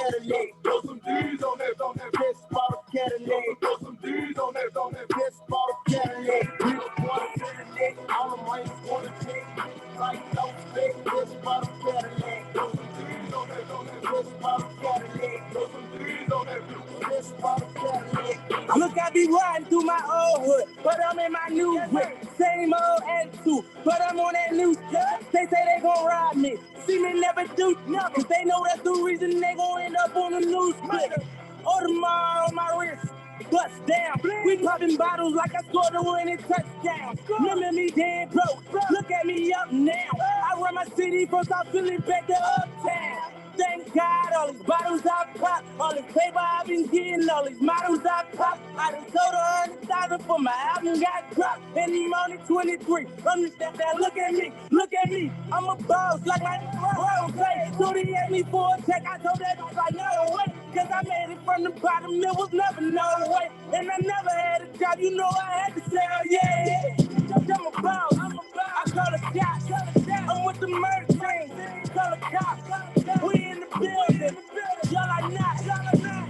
Cadillac. Throw some D's on that piss bottle Cadillac. Throw some D's on that piss bottle Cadillac. We don't want to Cadillac. All the money want to take. Like no stick, piss bottle Cadillac. Throw some D's on that piss bottle Cadillac. Throw some D's on that piss bottle Cadillac. Look, I be riding through my old hood, but I'm in my new whip. Same old attitude, but I'm on that new stuff. They say they gon' ride me. See me never do nothing. They know that's the reason they gon' end up on the news clip. Audemars on my wrist, bust down. We popping bottles like I scored a winning touchdown. Remember me dead broke, look at me up now. I run my city from South Philly back to Uptown. Thank God, all these bottles I pop, all this paper I've been getting, all these models I pop. I done sold 100,000 for my album got dropped, and I'm only 23. I'm the step that look at me. I'm a boss like my road face. So they asked me for a check, I told that I was like, no way, cause I made it from the bottom, it was never no way. And I never had a job, you know I had to sell, yeah. I'm a boss, I call a shot. I'm with the murder team, call a cop. We in the building, y'all are not.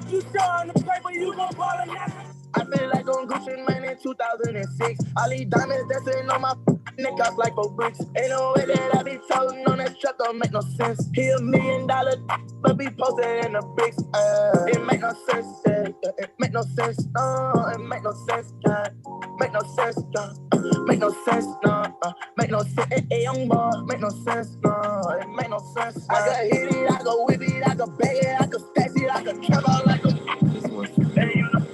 You showing the paper, you gon' ball or not. I feel like on Gucci Mane in 2006. All these diamonds dancing on my neck off like for bricks. Ain't no way that I be talking on that truck, don't make no sense. He $1 million, but be posted in the bricks. It make no sense, it make no sense, no, it make no sense, make no sense, make no sense, no, make no sense, young boy, make no sense, no, it make no sense. I can hit it, I can whip it, I can bag it, I can stash it, I can trap out like a.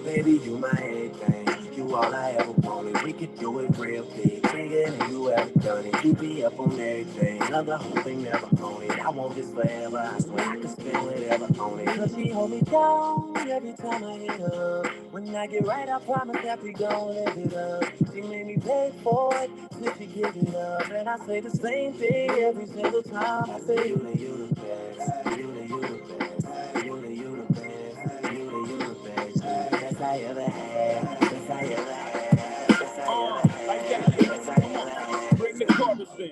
Baby, you my everything. You all I ever wanted. We could do it real big, bigger than you ever done it. You be up on everything. Love the whole thing, never own it. I want this forever. I swear I can spend whatever on it. Cause she hold me down every time I hit her. When I get right, I promise that we gon' live it up. She made me pay for it till she give it up. And I say the same thing every single time. I say you the best. You the best. You the best. Best I ever had, best I ever had, best I ever had, like that. best I ever had. Bring the chorus in.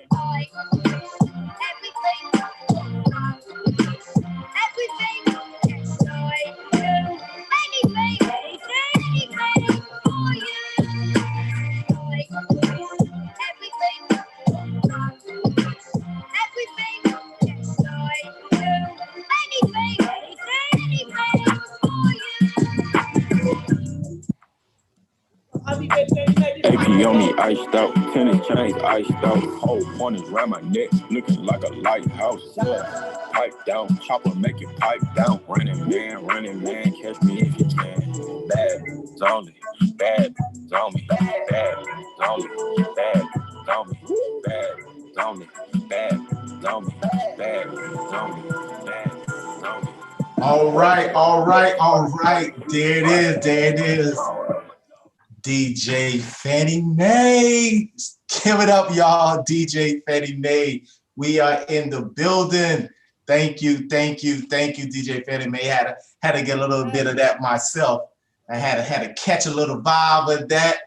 AP on me, iced out, tennis chains, iced out, whole pointers around my neck, looking like a lighthouse. Pipe down, chopper, make it pipe down. Running man, catch me if you can. Bad zombie, bad zombie, bad zombie, bad zombie, bad zombie, bad zombie, bad zombie, bad zombie. All right. There it is. DJ Fannie Mae. Give it up, y'all. DJ Fannie Mae. We are in the building. Thank you, DJ Fannie Mae. Had to get a little bit of that myself. I had to catch a little vibe of that.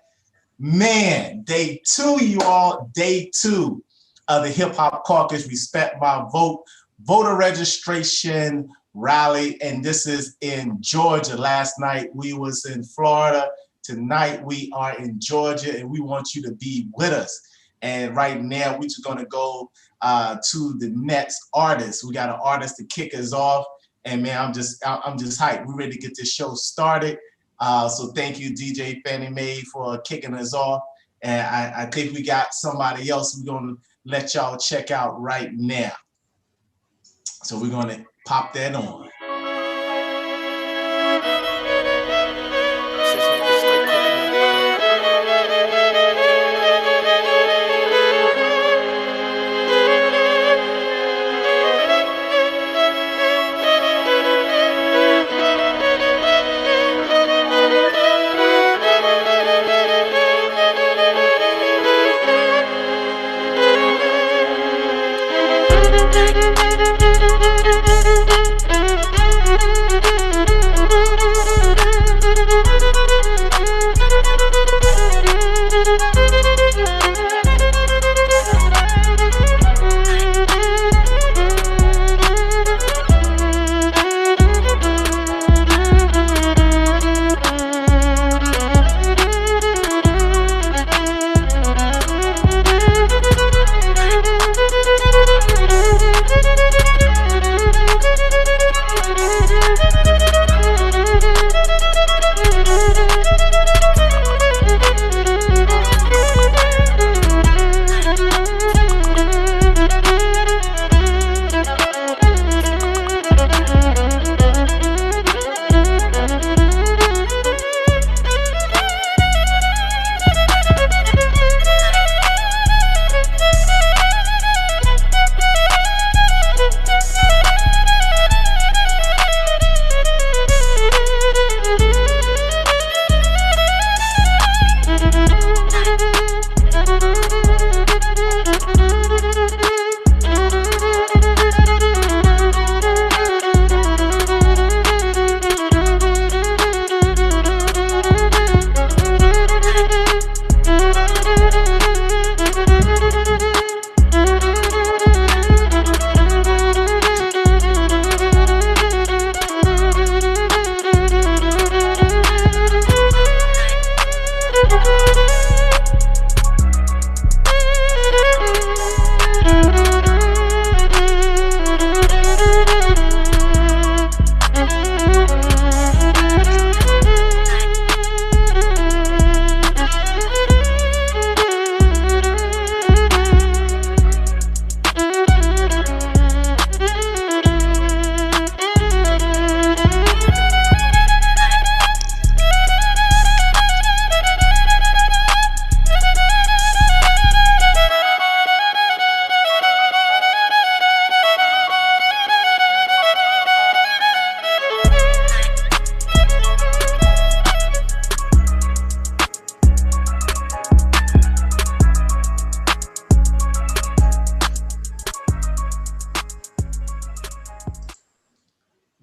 Man, day 2, you all. Day 2 of the Hip Hop Caucus Respect My Vote voter registration rally, and this is in Georgia. Last night we was in Florida. Tonight we are in Georgia, and we want you to be with us. And right now we're just gonna go to the next artist. We got an artist to kick us off, and man, I'm just hyped. We're ready to get this show started. So thank you, DJ Fannie Mae, for kicking us off. And I think we got somebody else we're gonna let y'all check out right now. So we're gonna pop that on.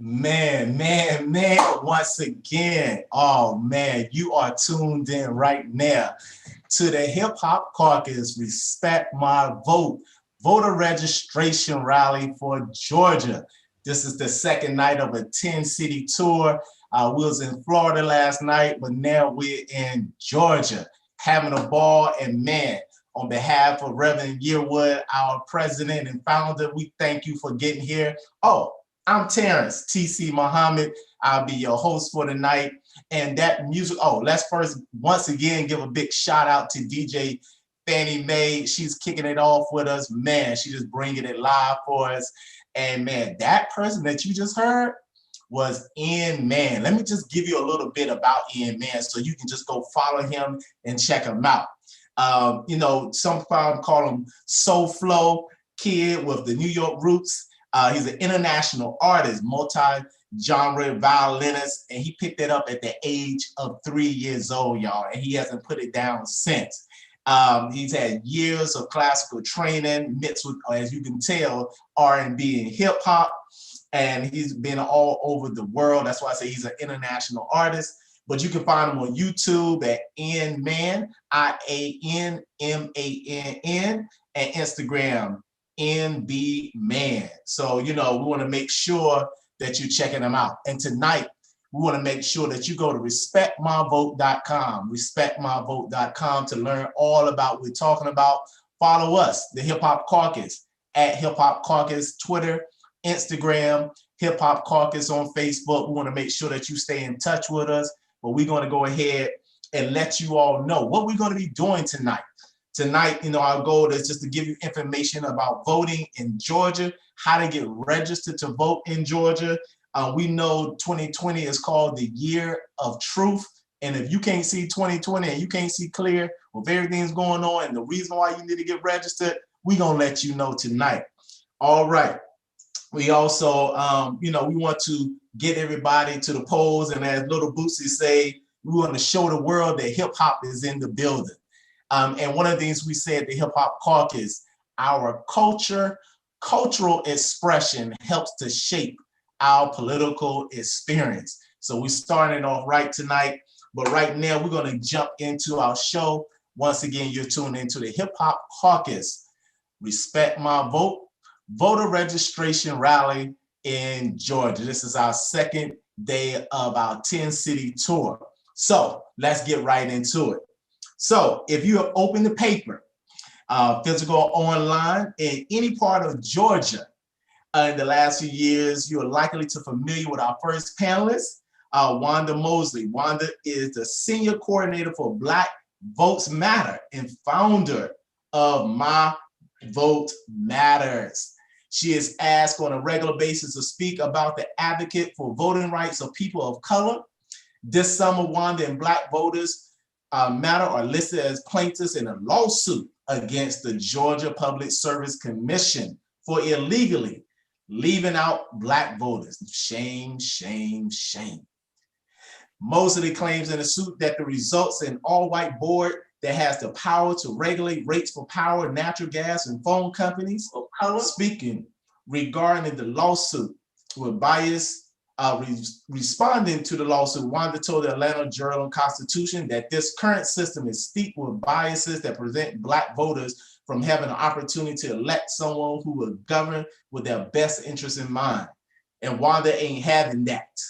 Man, once again, oh man, you are tuned in right now to the Hip Hop Caucus Respect My Vote voter registration rally for Georgia. This is the second night of a 10-city tour. We was in Florida last night, but now we're in Georgia having a ball. And man, on behalf of Reverend Yearwood, our president and founder, we thank you for getting here. Oh, I'm Terrence TC Muhammad. I'll be your host for tonight. And that music, let's first once again give a big shout out to DJ Fannie Mae. She's kicking it off with us. Man, she just bringing it live for us. And man, that person that you just heard was Ian Man. Let me just give you a little bit about Ian Man so you can just go follow him and check him out. Some call him Soul Flow Kid with the New York roots. He's an international artist, multi-genre violinist, and he picked it up at the age of 3 years old, y'all, and he hasn't put it down since. He's had years of classical training mixed with, as you can tell, R&B and hip hop, and he's been all over the world. That's why I say he's an international artist. But you can find him on YouTube at Ian Man, IANMANN, and Instagram, NB Man. So, we want to make sure that you're checking them out. And tonight, we want to make sure that you go to respectmyvote.com, respectmyvote.com to learn all about what we're talking about. Follow us, the Hip Hop Caucus, at Hip Hop Caucus, Twitter, Instagram, Hip Hop Caucus on Facebook. We want to make sure that you stay in touch with us, but we're going to go ahead and let you all know what we're going to be doing tonight. Tonight, our goal is just to give you information about voting in Georgia, how to get registered to vote in Georgia. We know 2020 is called the year of truth. And if you can't see 2020 and you can't see clear with everything's going on and the reason why you need to get registered, we're going to let you know tonight. All right. We also, we want to get everybody to the polls. And as Little Bootsy say, we want to show the world that hip hop is in the building. And one of the things we said at the Hip Hop Caucus, our cultural expression helps to shape our political experience. So we're starting off right tonight, but right now we're going to jump into our show. Once again, you're tuned into the Hip Hop Caucus, Respect My Vote, voter registration rally in Georgia. This is our second day of our 10-city tour. So let's get right into it. So if you have opened the paper, physical or online, in any part of Georgia in the last few years, you are likely to familiar with our first panelist, Wanda Mosley. Wanda is the senior coordinator for Black Votes Matter and founder of My Vote Matters. She is asked on a regular basis to speak about the advocate for voting rights of people of color. This summer, Wanda and Black Voters Matter are listed as plaintiffs in a lawsuit against the Georgia Public Service Commission for illegally leaving out Black voters. Shame, shame, shame. Mosley claims in a suit that the results in all-white board that has the power to regulate rates for power, natural gas, and phone companies. Speaking regarding the lawsuit with bias, responding to the lawsuit, Wanda told the Atlanta Journal-Constitution that this current system is steeped with biases that prevent Black voters from having an opportunity to elect someone who will govern with their best interests in mind. And Wanda ain't having that.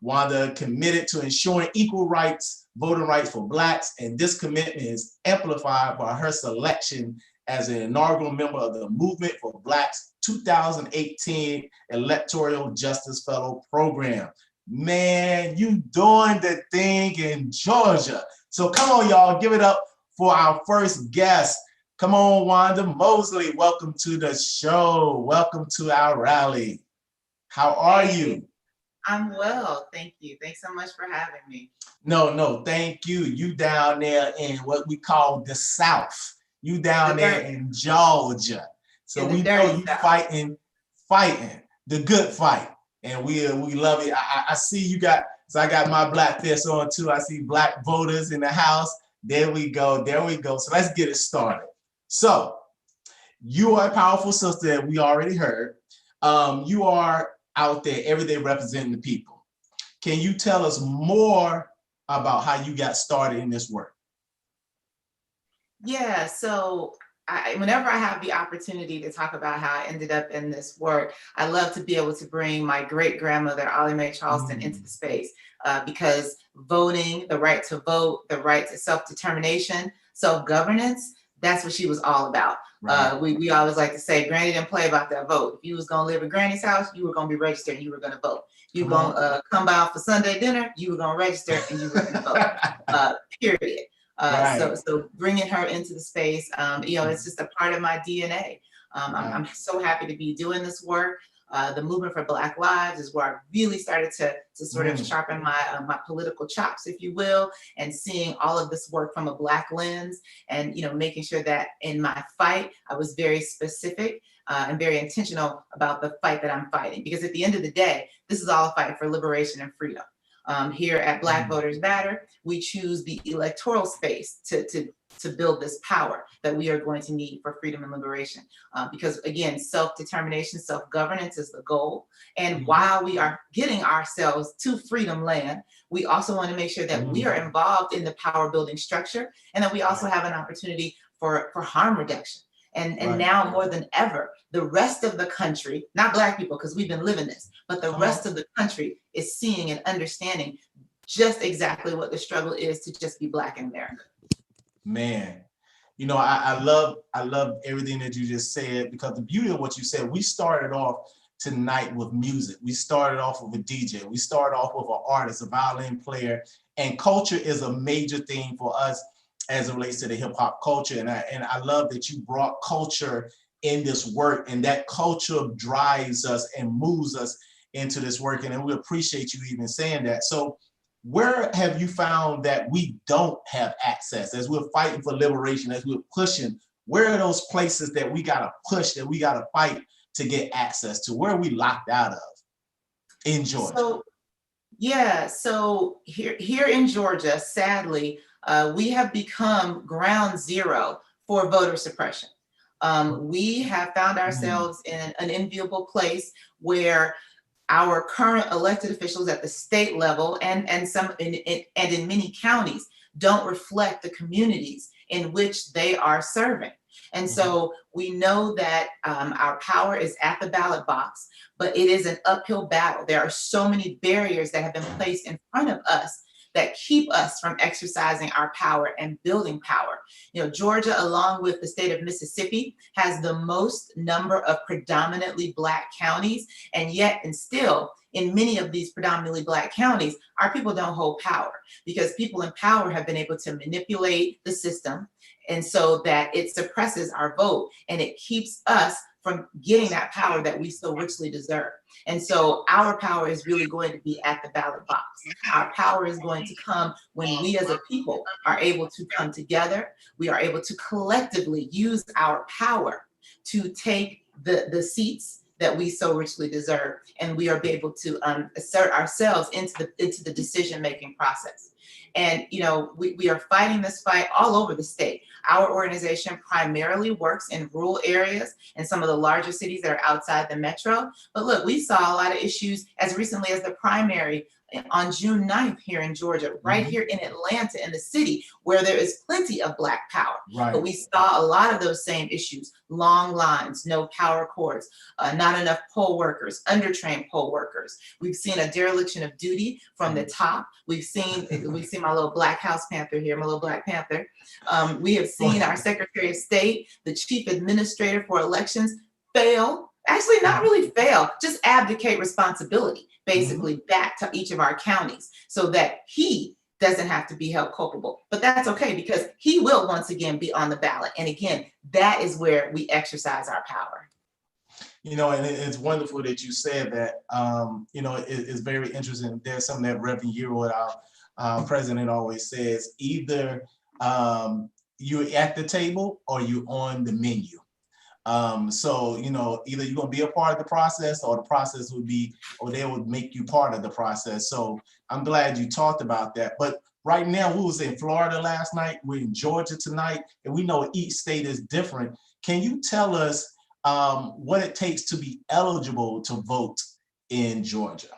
Wanda committed to ensuring equal rights, voting rights for Blacks, and this commitment is amplified by her selection as an inaugural member of the Movement for Blacks 2018 Electoral Justice Fellow Program. Man, you doing the thing in Georgia. So come on, y'all, give it up for our first guest. Come on, Wanda Mosley, welcome to the show. Welcome to our rally. How are you? I'm well, thank you. Thanks so much for having me. No, thank you. You down there in what we call the South. You down there in Georgia. So we know you fighting the good fight. And we love it. I see you got, so I got my Black fist on too. I see Black voters in the house. There we go. So let's get it started. So you are a powerful sister that we already heard. You are, out there every day representing the people. Can you tell us more about how you got started in this work? Yeah, so whenever I have the opportunity to talk about how I ended up in this work, I love to be able to bring my great grandmother, Ollie Mae Charleston, into the space because voting, the right to vote, the right to self-determination, self-governance, that's what she was all about. Right. We always like to say, Granny didn't play about that vote. If you was gonna live at Granny's house, you were gonna be registered and you were gonna vote. You were gonna come by for Sunday dinner, you were gonna register and you were gonna vote, period. Right. So bringing her into the space, it's just a part of my DNA. I'm so happy to be doing this work. The movement for Black Lives is where I really started to sort of sharpen my political chops, if you will, and seeing all of this work from a Black lens, and making sure that in my fight I was very specific and very intentional about the fight that I'm fighting. Because at the end of the day, this is all a fight for liberation and freedom. Here at Black Voters Matter, we choose the electoral space to build this power that we are going to need for freedom and liberation. Because again, self-determination, self-governance is the goal. And while we are getting ourselves to freedom land, we also want to make sure that we are involved in the power building structure, and that we also have an opportunity for harm reduction. And now more than ever, the rest of the country, not Black people, because we've been living this, but the rest of the country is seeing and understanding just exactly what the struggle is to just be Black in America. Man, I love everything that you just said, because the beauty of what you said, we started off tonight with music. We started off with a DJ. We started off with an artist, a violin player, and culture is a major thing for us as it relates to the hip hop culture. And I love that you brought culture in this work, and that culture drives us and moves us into this work. And we appreciate you even saying that. So where have you found that we don't have access as we're fighting for liberation, as we're pushing? Where are those places that we got to push, that we got to fight to get access to? Where are we locked out of in Georgia? So here in Georgia, sadly, we have become ground zero for voter suppression. We have found ourselves in an enviable place where our current elected officials at the state level and in many counties don't reflect the communities in which they are serving. And so we know that our power is at the ballot box, but it is an uphill battle. There are so many barriers that have been placed in front of us that keep us from exercising our power and building power. Georgia, along with the state of Mississippi, has the most number of predominantly Black counties, and yet and still, in many of these predominantly Black counties, our people don't hold power, because people in power have been able to manipulate the system, and so that it suppresses our vote and it keeps us from getting that power that we so richly deserve. And so our power is really going to be at the ballot box. Our power is going to come when we as a people are able to come together. We are able to collectively use our power to take the seats that we so richly deserve, and we are able to assert ourselves into the decision-making process. And we are fighting this fight all over the state. Our organization primarily works in rural areas and some of the larger cities that are outside the metro. But look, we saw a lot of issues as recently as the primary on June 9th here in Georgia, right here in Atlanta, in the city where there is plenty of Black power. Right. But we saw a lot of those same issues: long lines, no power cords, not enough poll workers, undertrained poll workers. We've seen a dereliction of duty from the top. We've seen my little Black House Panther here, my little Black Panther. We have seen our Secretary of State, the Chief Administrator for Elections, fail. Actually, not really fail, just abdicate responsibility, basically back to each of our counties, so that he doesn't have to be held culpable. But that's okay, because he will once again be on the ballot. And again, that is where we exercise our power. And it's wonderful that you said that. It's very interesting. There's something that Reverend Yearwood, our president, always says: either you're at the table or you're on the menu. So, either you're going to be a part of the process, or the process or they would make you part of the process. So I'm glad you talked about that. But right now, we was in Florida last night, we're in Georgia tonight, and we know each state is different. Can you tell us what it takes to be eligible to vote in Georgia?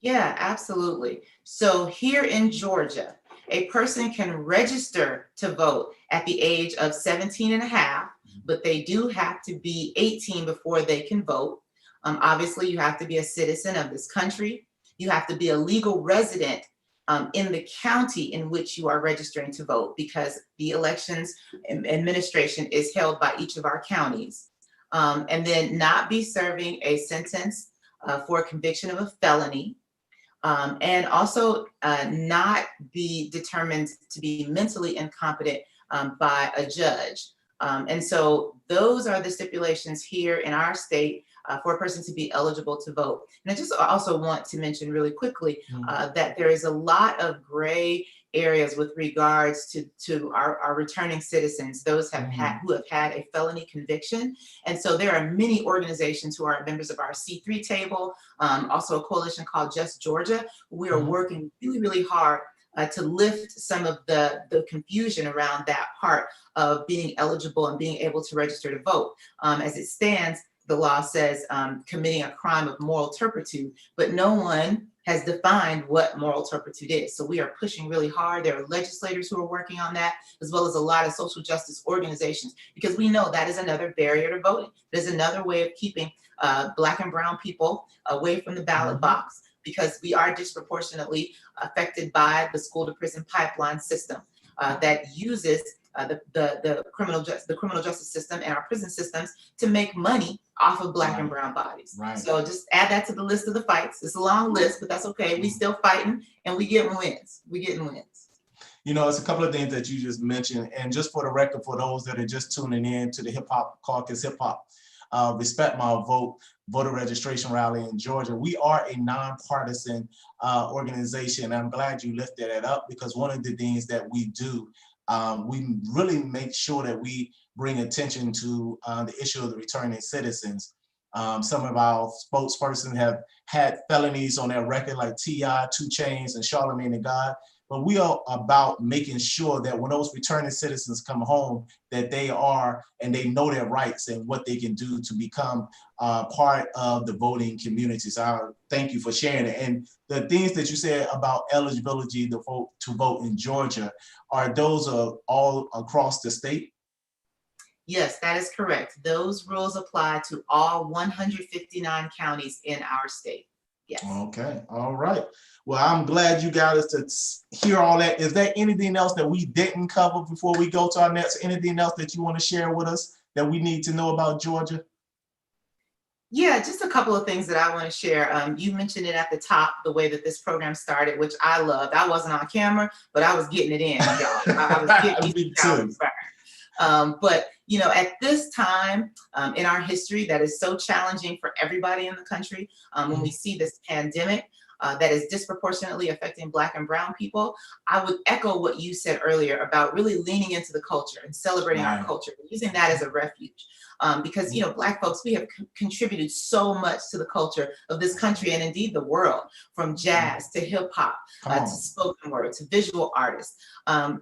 Yeah, absolutely. So here in Georgia, a person can register to vote at the age of 17 and a half, but they do have to be 18 before they can vote. Obviously, you have to be a citizen of this country. You have to be a legal resident in the county in which you are registering to vote, because the elections administration is held by each of our counties. And then not be serving a sentence for conviction of a felony. And also not be determined to be mentally incompetent by a judge. And so those are the stipulations here in our state for a person to be eligible to vote. And I just also want to mention really quickly that there is a lot of gray areas with regards to our returning citizens, those who have had a felony conviction. And so there are many organizations who are members of our C3 table, also a coalition called Just Georgia. We are working really, really hard to lift some of the confusion around that part of being eligible and being able to register to vote. As it stands, the law says committing a crime of moral turpitude, but no one has defined what moral turpitude is. So we are pushing really hard. There are legislators who are working on that, as well as a lot of social justice organizations, because we know that is another barrier to voting. There's another way of keeping Black and brown people away from the ballot box, because we are disproportionately affected by the school to prison pipeline system that uses the criminal justice system and our prison systems to make money off of Black and brown bodies. So just add that to the list of the fights. It's a long list, but that's okay. We still fighting and we getting wins. We getting wins. You know, it's a couple of things that you just mentioned. And just for the record, for those that are just tuning in to the Hip Hop Caucus Hip Hop Respect My Vote voter registration rally in Georgia, we are a nonpartisan organization. I'm glad you lifted that up, because one of the things that we do, we really make sure that we bring attention to the issue of the returning citizens. Some of our spokespersons have had felonies on their record, like T.I., 2 Chainz, and Charlemagne the God. But we are about making sure that when those returning citizens come home, that they are, and they know their rights and what they can do to become part of the voting community. So I thank you for sharing it. And the things that you said about eligibility to vote in Georgia, are those all across the state? Yes, that is correct. Those rules apply to all 159 counties in our state. Yes. Okay. All right. Well, I'm glad you got us to hear all that. Is there anything else that we didn't cover before we go to our next? Anything else that you want to share with us that we need to know about Georgia? Yeah, just a couple of things that I want to share. You mentioned it at the top, the way that this program started, which I loved. I wasn't on camera, but I was getting it in, y'all. I was getting Me too. But you know, at this time in our history that is so challenging for everybody in the country, when we see this pandemic that is disproportionately affecting Black and brown people, I would echo what you said earlier about really leaning into the culture and celebrating our culture, using that as a refuge. Because, you know, Black folks, we have contributed so much to the culture of this country and indeed the world, from jazz to hip hop, to spoken word, to visual artists,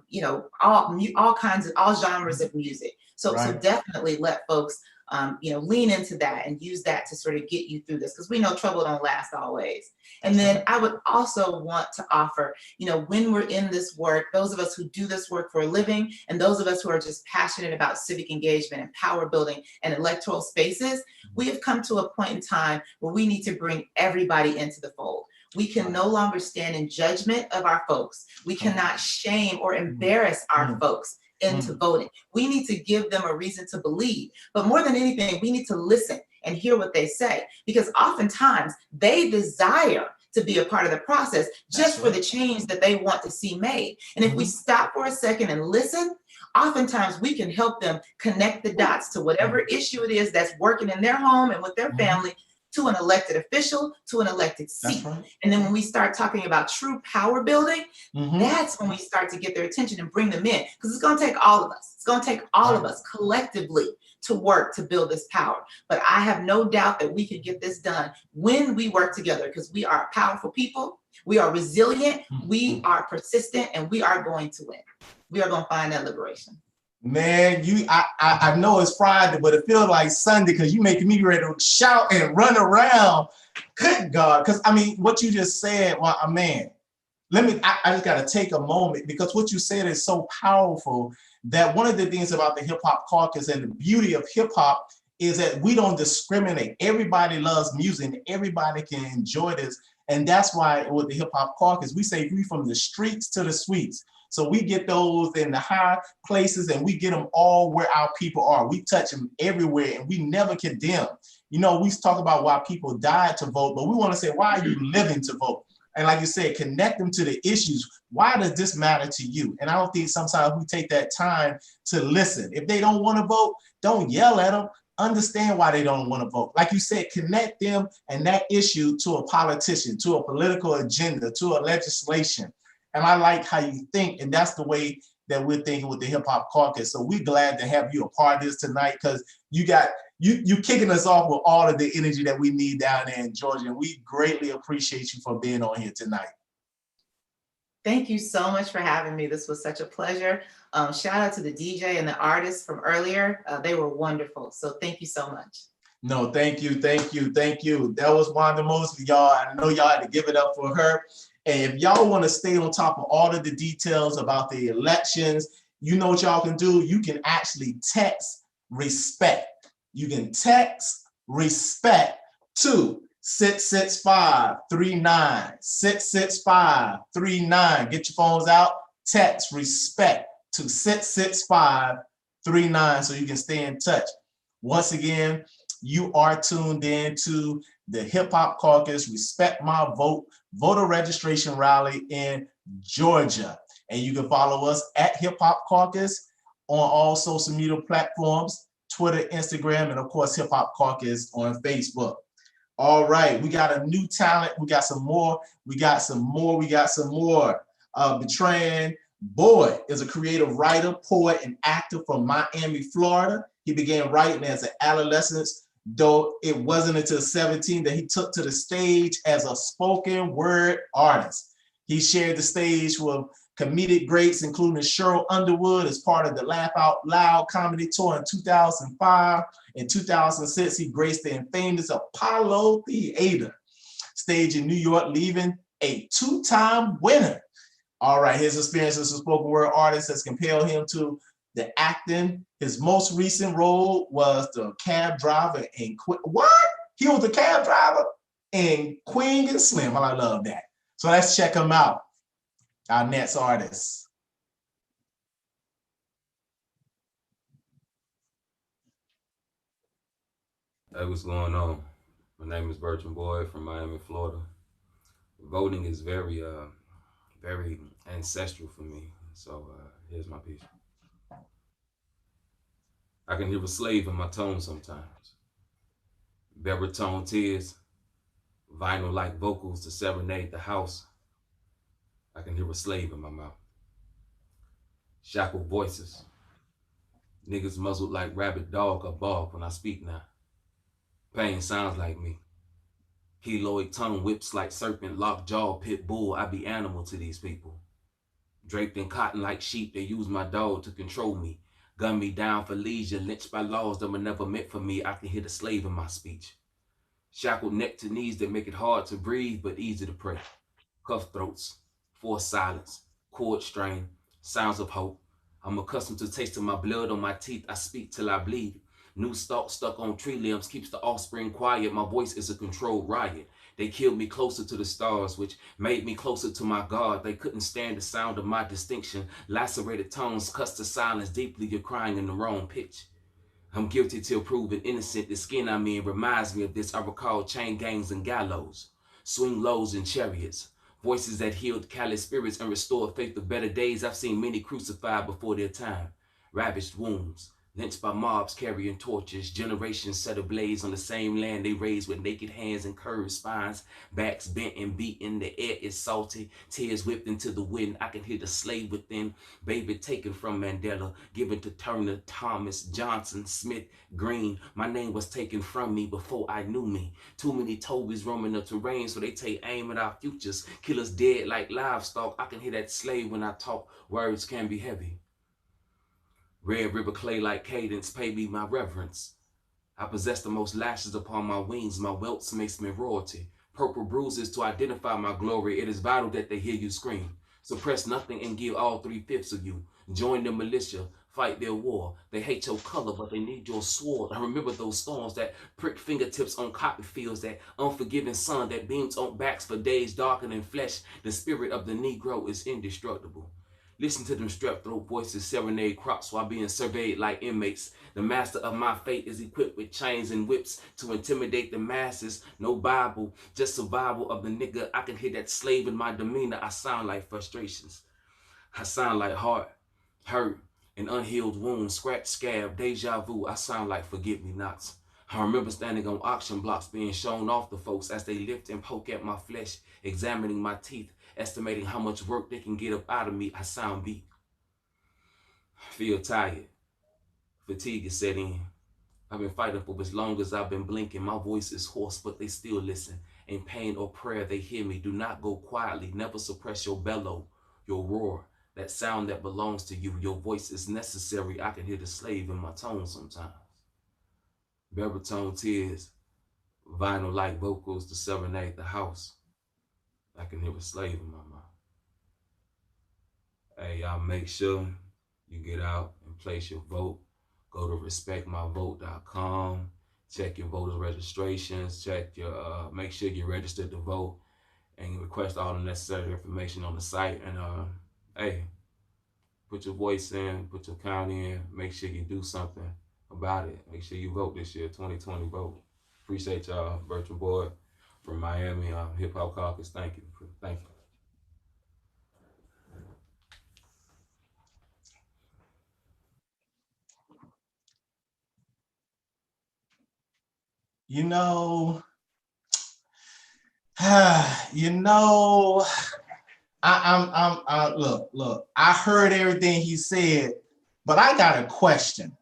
you know, all genres of music. So definitely let folks, you know, lean into that and use that to sort of get you through this, because we know trouble don't last always. And then I would also want to offer, you know, when we're in this work, those of us who do this work for a living, and those of us who are just passionate about civic engagement and power building and electoral spaces, we have come to a point in time where we need to bring everybody into the fold. We can no longer stand in judgment of our folks. We cannot shame or embarrass our folks into voting. We need to give them a reason to believe. But more than anything, we need to listen and hear what they say, because oftentimes they desire to be a part of the process just for the change that they want to see made. And if we stop for a second and listen, oftentimes we can help them connect the dots to whatever issue it is that's working in their home and with their family, to an elected official, to an elected seat. And then when we start talking about true power building, that's when we start to get their attention and bring them in, because it's going to take all of us. It's going to take all of us collectively to work to build this power. But I have no doubt that we can get this done when we work together, because we are powerful people, we are resilient, we are persistent, and we are going to win. We are going to find that liberation. Man, I know it's Friday, but it feels like Sunday because you making me ready to shout and run around. Good God. Because I mean, what you just said, well, man, I just gotta take a moment because what you said is so powerful that one of the things about the hip hop caucus and the beauty of hip hop is that we don't discriminate. Everybody loves music and everybody can enjoy this. And that's why with the hip hop caucus, we say we from the streets to the suites. So we get those in the high places and we get them all where our people are. We touch them everywhere and we never condemn. You know, we talk about why people died to vote, but we want to say, why are you living to vote? And like you said, connect them to the issues. Why does this matter to you? And I don't think sometimes we take that time to listen. If they don't want to vote, don't yell at them. Understand why they don't want to vote. Like you said, connect them and that issue to a politician, to a political agenda, to a legislation. And I like how you think, and that's the way that we're thinking with the Hip Hop Caucus. So we're glad to have you a part of this tonight because you kicking us off with all of the energy that we need down there in Georgia. And we greatly appreciate you for being on here tonight. Thank you so much for having me. This was such a pleasure. Shout out to the DJ and the artists from earlier. They were wonderful. So thank you so much. No, thank you. That was Wanda Mosley, y'all. I know y'all had to give it up for her. And if y'all want to stay on top of all of the details about the elections, you know what y'all can do? You can actually text respect. You can text respect to 66539. 66539. Get your phones out. Text respect to 66539 so you can stay in touch. Once again, you are tuned in to the Hip Hop Caucus Respect My Vote voter registration rally in Georgia. And you can follow us at Hip Hop Caucus on all social media platforms, Twitter, Instagram, and of course, Hip Hop Caucus on Facebook. All right, we got a new talent. We got some more. Betraying Boy is a creative writer, poet, and actor from Miami, Florida. He began writing as an adolescent, though it wasn't until 17 that he took to the stage as a spoken word artist. He shared the stage with comedic greats, including Cheryl Underwood, as part of the Laugh Out Loud comedy tour in 2005. In 2006, he graced the infamous Apollo Theater stage in New York, leaving a two-time winner. All right, his experience as a spoken word artist has compelled him to the acting. His most recent role was the cab driver in what? He was the cab driver in Queen and Slim. I love that. So let's check him out. Our next artist. Hey, what's going on? My name is Bertrand Boyd from Miami, Florida. Voting is very ancestral for me. So here's my piece. I can hear a slave in my tone sometimes. Baritone tears, vinyl-like vocals to serenade the house. I can hear a slave in my mouth. Shackled voices. Niggas muzzled like rabid dog or bark when I speak now. Pain sounds like me. Keloid tongue whips like serpent, lockjaw, pit bull. I be animal to these people. Draped in cotton like sheep, they use my dog to control me. Gun me down for leisure, lynched by laws that were never meant for me. I can hear the slave in my speech. Shackled neck to knees that make it hard to breathe, but easy to pray. Cuff throats, forced silence, cord strain, sounds of hope. I'm accustomed to tasting my blood on my teeth. I speak till I bleed. New stalk stuck on tree limbs keeps the offspring quiet. My voice is a controlled riot. They killed me closer to the stars, which made me closer to my God. They couldn't stand the sound of my distinction. Lacerated tones cuts to silence deeply. You're crying in the wrong pitch. I'm guilty till proven innocent. The skin I'm in reminds me of this. I recall chain gangs and gallows, swing lows and chariots, voices that healed callous spirits and restored faith of better days. I've seen many crucified before their time, ravaged wombs, lynched by mobs carrying torches, generations set ablaze on the same land they raised with naked hands and curved spines, backs bent and beaten. The air is salty, tears whipped into the wind. I can hear the slave within, baby taken from Mandela, given to Turner, Thomas, Johnson, Smith, Green. My name was taken from me before I knew me. Too many Tobys roaming the terrain, so they take aim at our futures. Kill us dead like livestock. I can hear that slave when I talk. Words can be heavy. Red river clay like cadence, pay me my reverence. I possess the most lashes upon my wings, my welts makes me royalty. Purple bruises to identify my glory, it is vital that they hear you scream. Suppress nothing and give all 3/5 of you. Join the militia, fight their war. They hate your color, but they need your sword. I remember those storms that prick fingertips on cotton fields, that unforgiving sun that beams on backs for days darker than flesh. The spirit of the Negro is indestructible. Listen to them strep throat voices serenade crops while being surveyed like inmates. The master of my fate is equipped with chains and whips to intimidate the masses. No Bible, just survival of the nigga. I can hear that slave in my demeanor. I sound like frustrations. I sound like heart, hurt, and unhealed wounds, scratch, scab, deja vu. I sound like forget-me-nots. I remember standing on auction blocks being shown off to folks as they lift and poke at my flesh, examining my teeth, estimating how much work they can get up out of me. I sound beat. I feel tired. Fatigue is set in. I've been fighting for as long as I've been blinking. My voice is hoarse, but they still listen. In pain or prayer, they hear me. Do not go quietly. Never suppress your bellow, your roar, that sound that belongs to you. Your voice is necessary. I can hear the slave in my tone sometimes. Baritone tears, vinyl-like vocals to serenade the house. I can hear a slave in my mouth. Hey, y'all make sure you get out and place your vote. Go to respectmyvote.com. Check your voter registrations. Check your make sure you're registered to vote, and request all the necessary information on the site. And hey, put your voice in, put your count in. Make sure you do something about it. Make sure you vote this year, 2020 vote. Appreciate y'all, Virtual Boy from Miami, Hip Hop Caucus. Thank you. Thank you. You know, you know, look, I heard everything he said, but I got a question.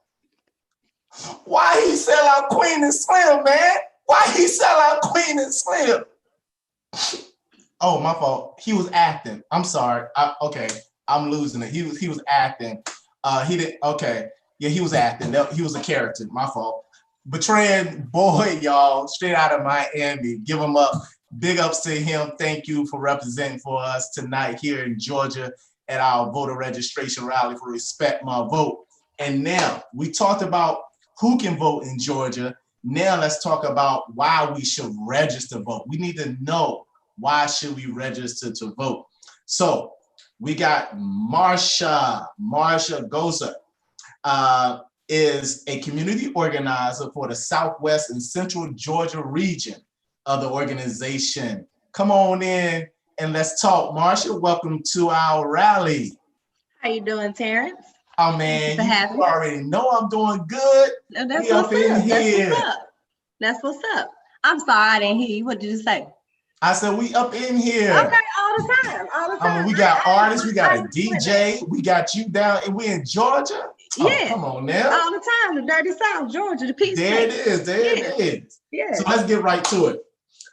Why he sell out Queen and Slim, man? Why he sell out Queen and Slim? Oh, my fault. He was acting. I'm sorry. Okay, I'm losing it. He was acting. He didn't. Okay, yeah, he was acting. He was a character. My fault. Betraying boy, y'all, straight out of Miami. Give him up. Big ups to him. Thank you for representing for us tonight here in Georgia at our voter registration rally for Respect My Vote. And now we talked about who can vote in Georgia. Now let's talk about why we should register to vote. We need to know, why should we register to vote? So we got Marsha Gosier. Is a community organizer for the Southwest and Central Georgia region of the organization. Come on in and let's talk. Marsha, welcome to our rally. How you doing, Terrence? Oh man, you already know I'm doing good. No, that's what's up. That's what's up. I'm sorry, I didn't hear you. What did you say? I said we up in here. Okay, all the time. I mean, we got artists, we got a DJ, we got you down, and we in Georgia. Oh, yeah, come on now. All the time, the dirty South, Georgia, the peace. There it is. It is. Yeah. So let's get right to it.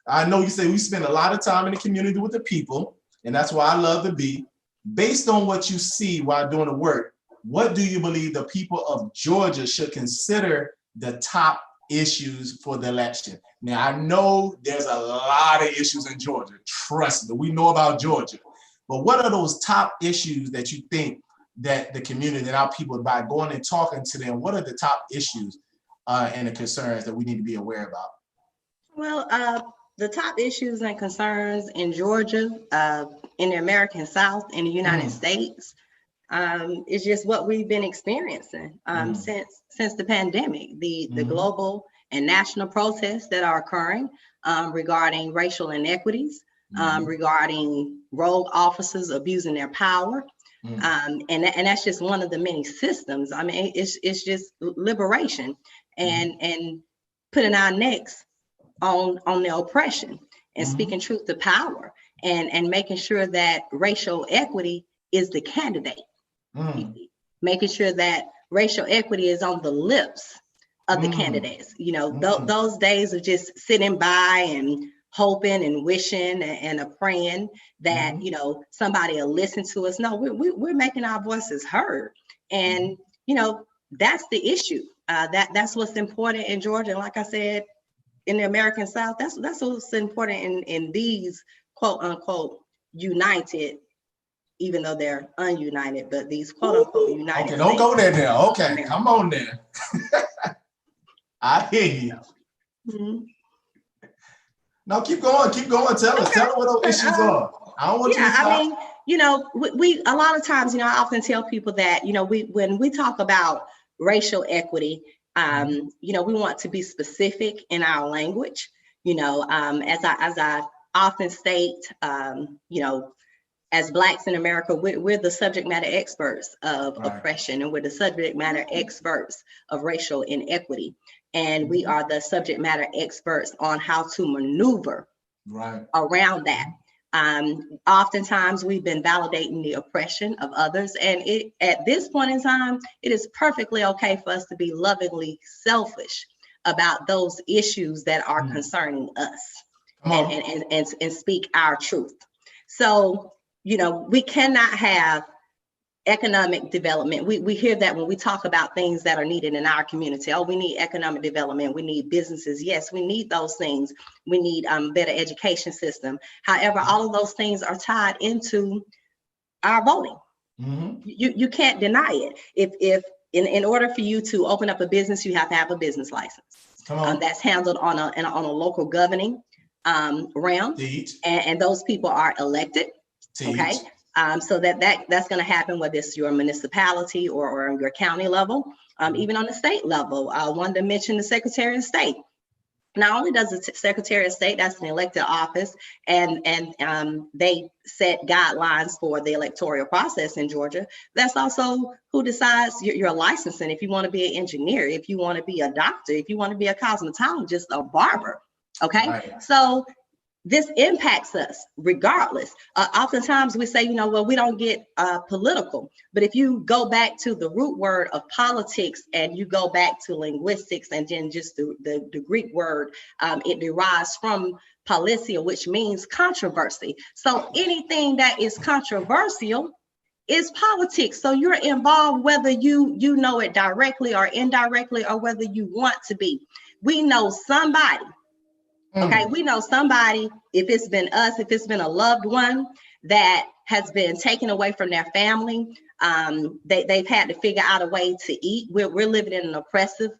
I know you say we spend a lot of time in the community with the people, and that's why I love to be. Based on what you see while doing the work, what do you believe the people of Georgia should consider the top issues for the election? Now, I know there's a lot of issues in Georgia. Trust me, we know about Georgia. But what are those top issues that you think that the community, that our people, by going and talking to them, what are the top issues and the concerns that we need to be aware about? Well, the top issues and concerns in Georgia, in the American South, in the United States, is just what we've been experiencing since the pandemic, the global and national protests that are occurring regarding racial inequities, regarding rogue officers abusing their power. And that's just one of the many systems. I mean, it's just liberation and putting our necks on the oppression and speaking truth to power and making sure that racial equity is the candidate. Making sure that racial equity is on the lips of the candidates. You know, those days of just sitting by and hoping and wishing and praying that, you know, somebody will listen to us. No, we're making our voices heard. And, that's the issue. That's what's important in Georgia. And like I said, in the American South, that's what's important in these quote unquote united, even though they're ununited, but these quote unquote united. Okay, don't go there now. Okay, come on there. I hear you. Mm-hmm. No, keep going. Tell us what those issues are. I don't want you to stop. I mean, we a lot of times, I often tell people that, when we talk about racial equity, we want to be specific in our language. As I often state, as Blacks in America, we're the subject matter experts of oppression, and we're the subject matter experts of racial inequity. And we are the subject matter experts on how to maneuver around that. Oftentimes we've been validating the oppression of others. And at this point in time, it is perfectly okay for us to be lovingly selfish about those issues that are concerning us and speak our truth. So, we cannot have economic development. We hear that when we talk about things that are needed in our community. Oh, we need economic development. We need businesses. Yes, we need those things. We need better education system. However, all of those things are tied into our voting. Mm-hmm. You can't deny it. If in order for you to open up a business, you have to have a business license. That's handled on a local governing realm, and those people are elected. Okay. So that's going to happen whether it's your municipality or your county level, even on the state level. Wanda mentioned the Secretary of State. Not only does the Secretary of State, that's an elected office, and they set guidelines for the electoral process in Georgia. That's also who decides your licensing. If you want to be an engineer, if you want to be a doctor, if you want to be a cosmetologist, a barber. Okay, so this impacts us regardless. Oftentimes we say, we don't get political, but if you go back to the root word of politics and you go back to linguistics and then just the Greek word, it derives from policia, which means controversy. So anything that is controversial is politics. So you're involved whether you know it directly or indirectly, or whether you want to be. We know somebody. Okay, we know somebody, if it's been us, if it's been a loved one that has been taken away from their family, they've had to figure out a way to eat. We're living in an oppressive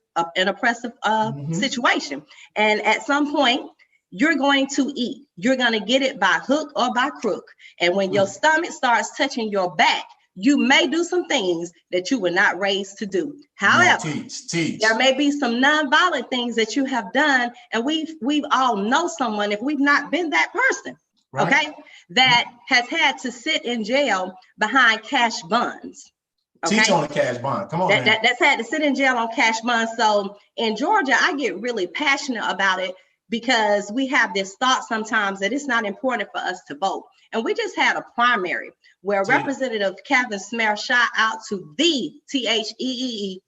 situation. And at some point, you're going to eat. You're going to get it by hook or by crook. And when your stomach starts touching your back, you may do some things that you were not raised to do. However, there may be some nonviolent things that you have done, and we've all know someone, if we've not been that person, okay, that has had to sit in jail behind cash bonds. Okay? Teach on the cash bond. Come on, that's had to sit in jail on cash bonds. So in Georgia, I get really passionate about it because we have this thought sometimes that it's not important for us to vote. And we just had a primary where Representative Kevin Smear shot out to the THEE,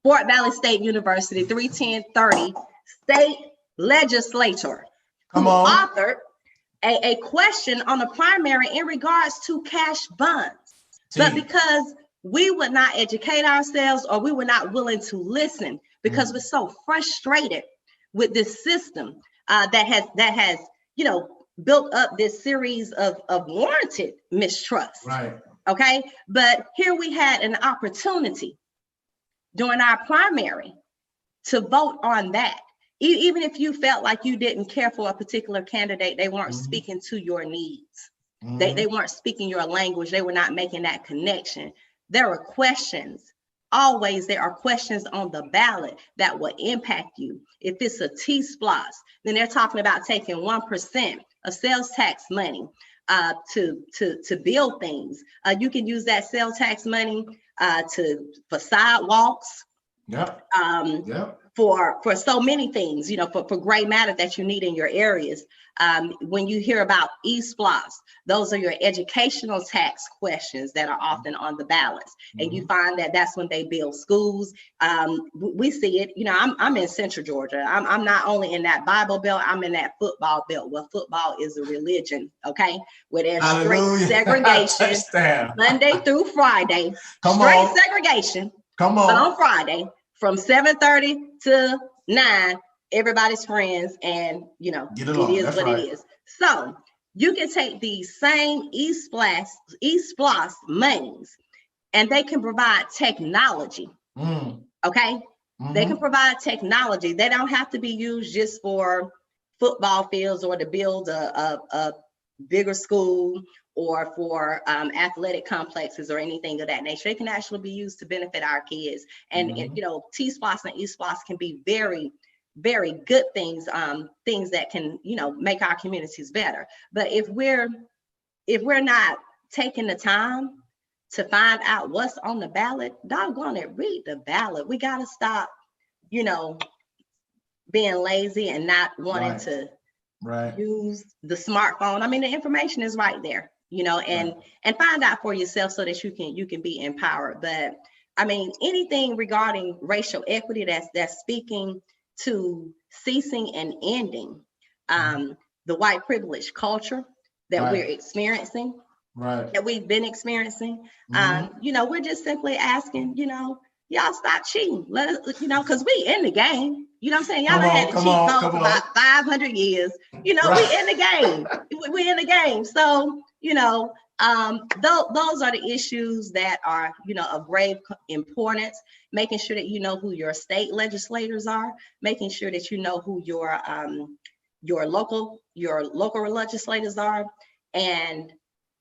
Fort Valley State University, 31030 state legislator, who authored a question on the primary in regards to cash bonds. But because we would not educate ourselves, or we were not willing to listen, because we're so frustrated with this system that has built up this series of warranted mistrust. Okay, but here we had an opportunity during our primary to vote on that. Even if you felt like you didn't care for a particular candidate, they weren't speaking to your needs. They weren't speaking your language. They were not making that connection. There were questions. Always there are questions on the ballot that will impact you. If it's a T-SPLOS, then they're talking about taking 1% of sales tax money to build things. You can use that sales tax money for sidewalks, for so many things, for gray matter that you need in your areas. When you hear about E-SPLOS, those are your educational tax questions that are often on the ballots. And you find that that's when they build schools. We see it, I'm in Central Georgia. I'm not only in that Bible belt, I'm in that football belt, where football is a religion, okay? Where there's straight segregation, Monday through Friday, segregation. Come But on. on Friday, from 7:30 to 9, everybody's friends, and Get it along. is That's what right. it is. So you can take these same East Plus mains, and they can provide technology. Okay, they can provide technology. They don't have to be used just for football fields or to build a bigger school or for athletic complexes or anything of that nature. It can actually be used to benefit our kids. And T-SPLOS and E-SPLOS can be very, very good things, things that can make our communities better. But if we're not taking the time to find out what's on the ballot, doggone it, read the ballot. We got to stop being lazy and not wanting to use the smartphone. I mean, the information is right there, and find out for yourself so that you can be empowered. But I mean, anything regarding racial equity that's speaking to ceasing and ending the white privilege culture that we're experiencing, that we've been experiencing. We're just simply asking, y'all stop cheating. Let us, because we in the game. You know what I'm saying? Y'all had to cheat code for about 500 years. We in the game. We in the game. So, those are the issues that are, of grave importance. Making sure that you know who your state legislators are. Making sure that you know who your local legislators are, and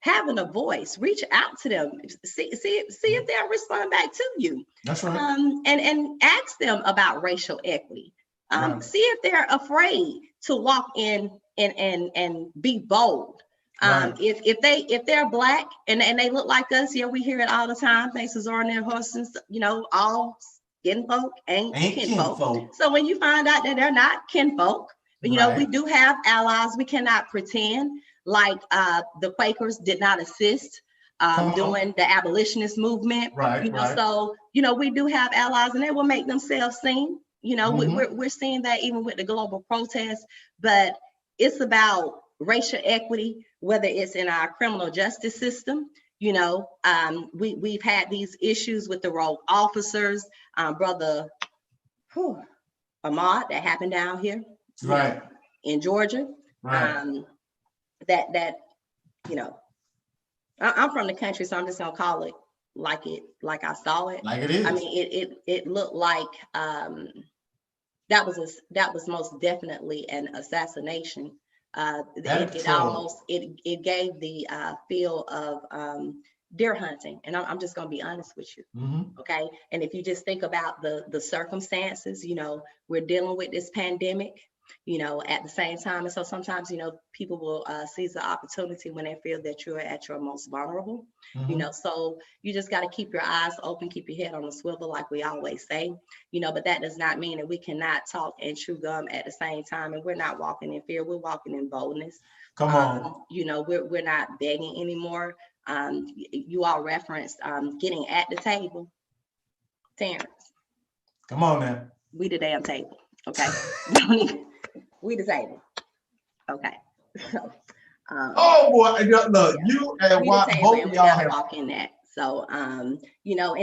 having a voice. Reach out to them. See if they'll respond back to you. That's right. And ask them about racial equity. See if they're afraid to walk in and be bold. If they're Black and they look like us, we hear it all the time. Faces are on their horses. All kinfolk ain't kinfolk. So when you find out that they're not kinfolk, we do have allies. We cannot pretend like the Quakers did not assist during the abolitionist movement. So we do have allies, and they will make themselves seen. We're seeing that even with the global protests. But it's about racial equity, whether it's in our criminal justice system. We've had these issues with the rogue officers, brother Ahmaud, that happened down here in Georgia. I'm from the country, so I'm just gonna call it like I saw it. Like it is. I mean, it looked like that was most definitely an assassination. It gave the feel of deer hunting, and I'm just gonna be honest with you. Okay, and if you just think about the circumstances, we're dealing with this pandemic. At the same time. And so sometimes, people will seize the opportunity when they feel that you're at your most vulnerable, so you just got to keep your eyes open, keep your head on the swivel, like we always say, but that does not mean that we cannot talk and chew gum at the same time. And we're not walking in fear, we're walking in boldness. Come on. We're not begging anymore. You all referenced getting at the table. Terrence. Come on now. We the damn table. Okay. We the table. Okay. Oh boy, look, you and both of y'all have walk in that. So and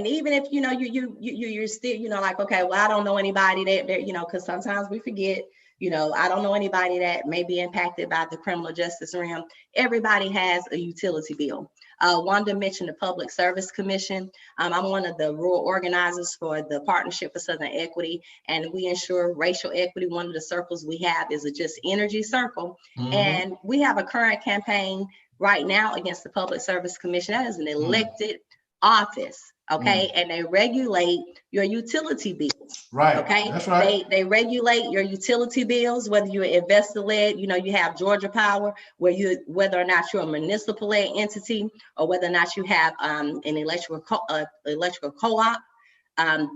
even if you're still like, okay, well, I don't know anybody that because sometimes we forget, I don't know anybody that may be impacted by the criminal justice realm. Everybody has a utility bill. Wanda mentioned the Public Service Commission. I'm one of the rural organizers for the Partnership for Southern Equity, and we ensure racial equity. One of the circles we have is a Just Energy circle. And we have a current campaign right now against the Public Service Commission. That is an elected office, okay? And they regulate your utility bills, okay? That's right. They regulate your utility bills, whether you're investor-led, you have Georgia Power, whether or not you're a municipal-led entity, or whether or not you have an electrical co-op.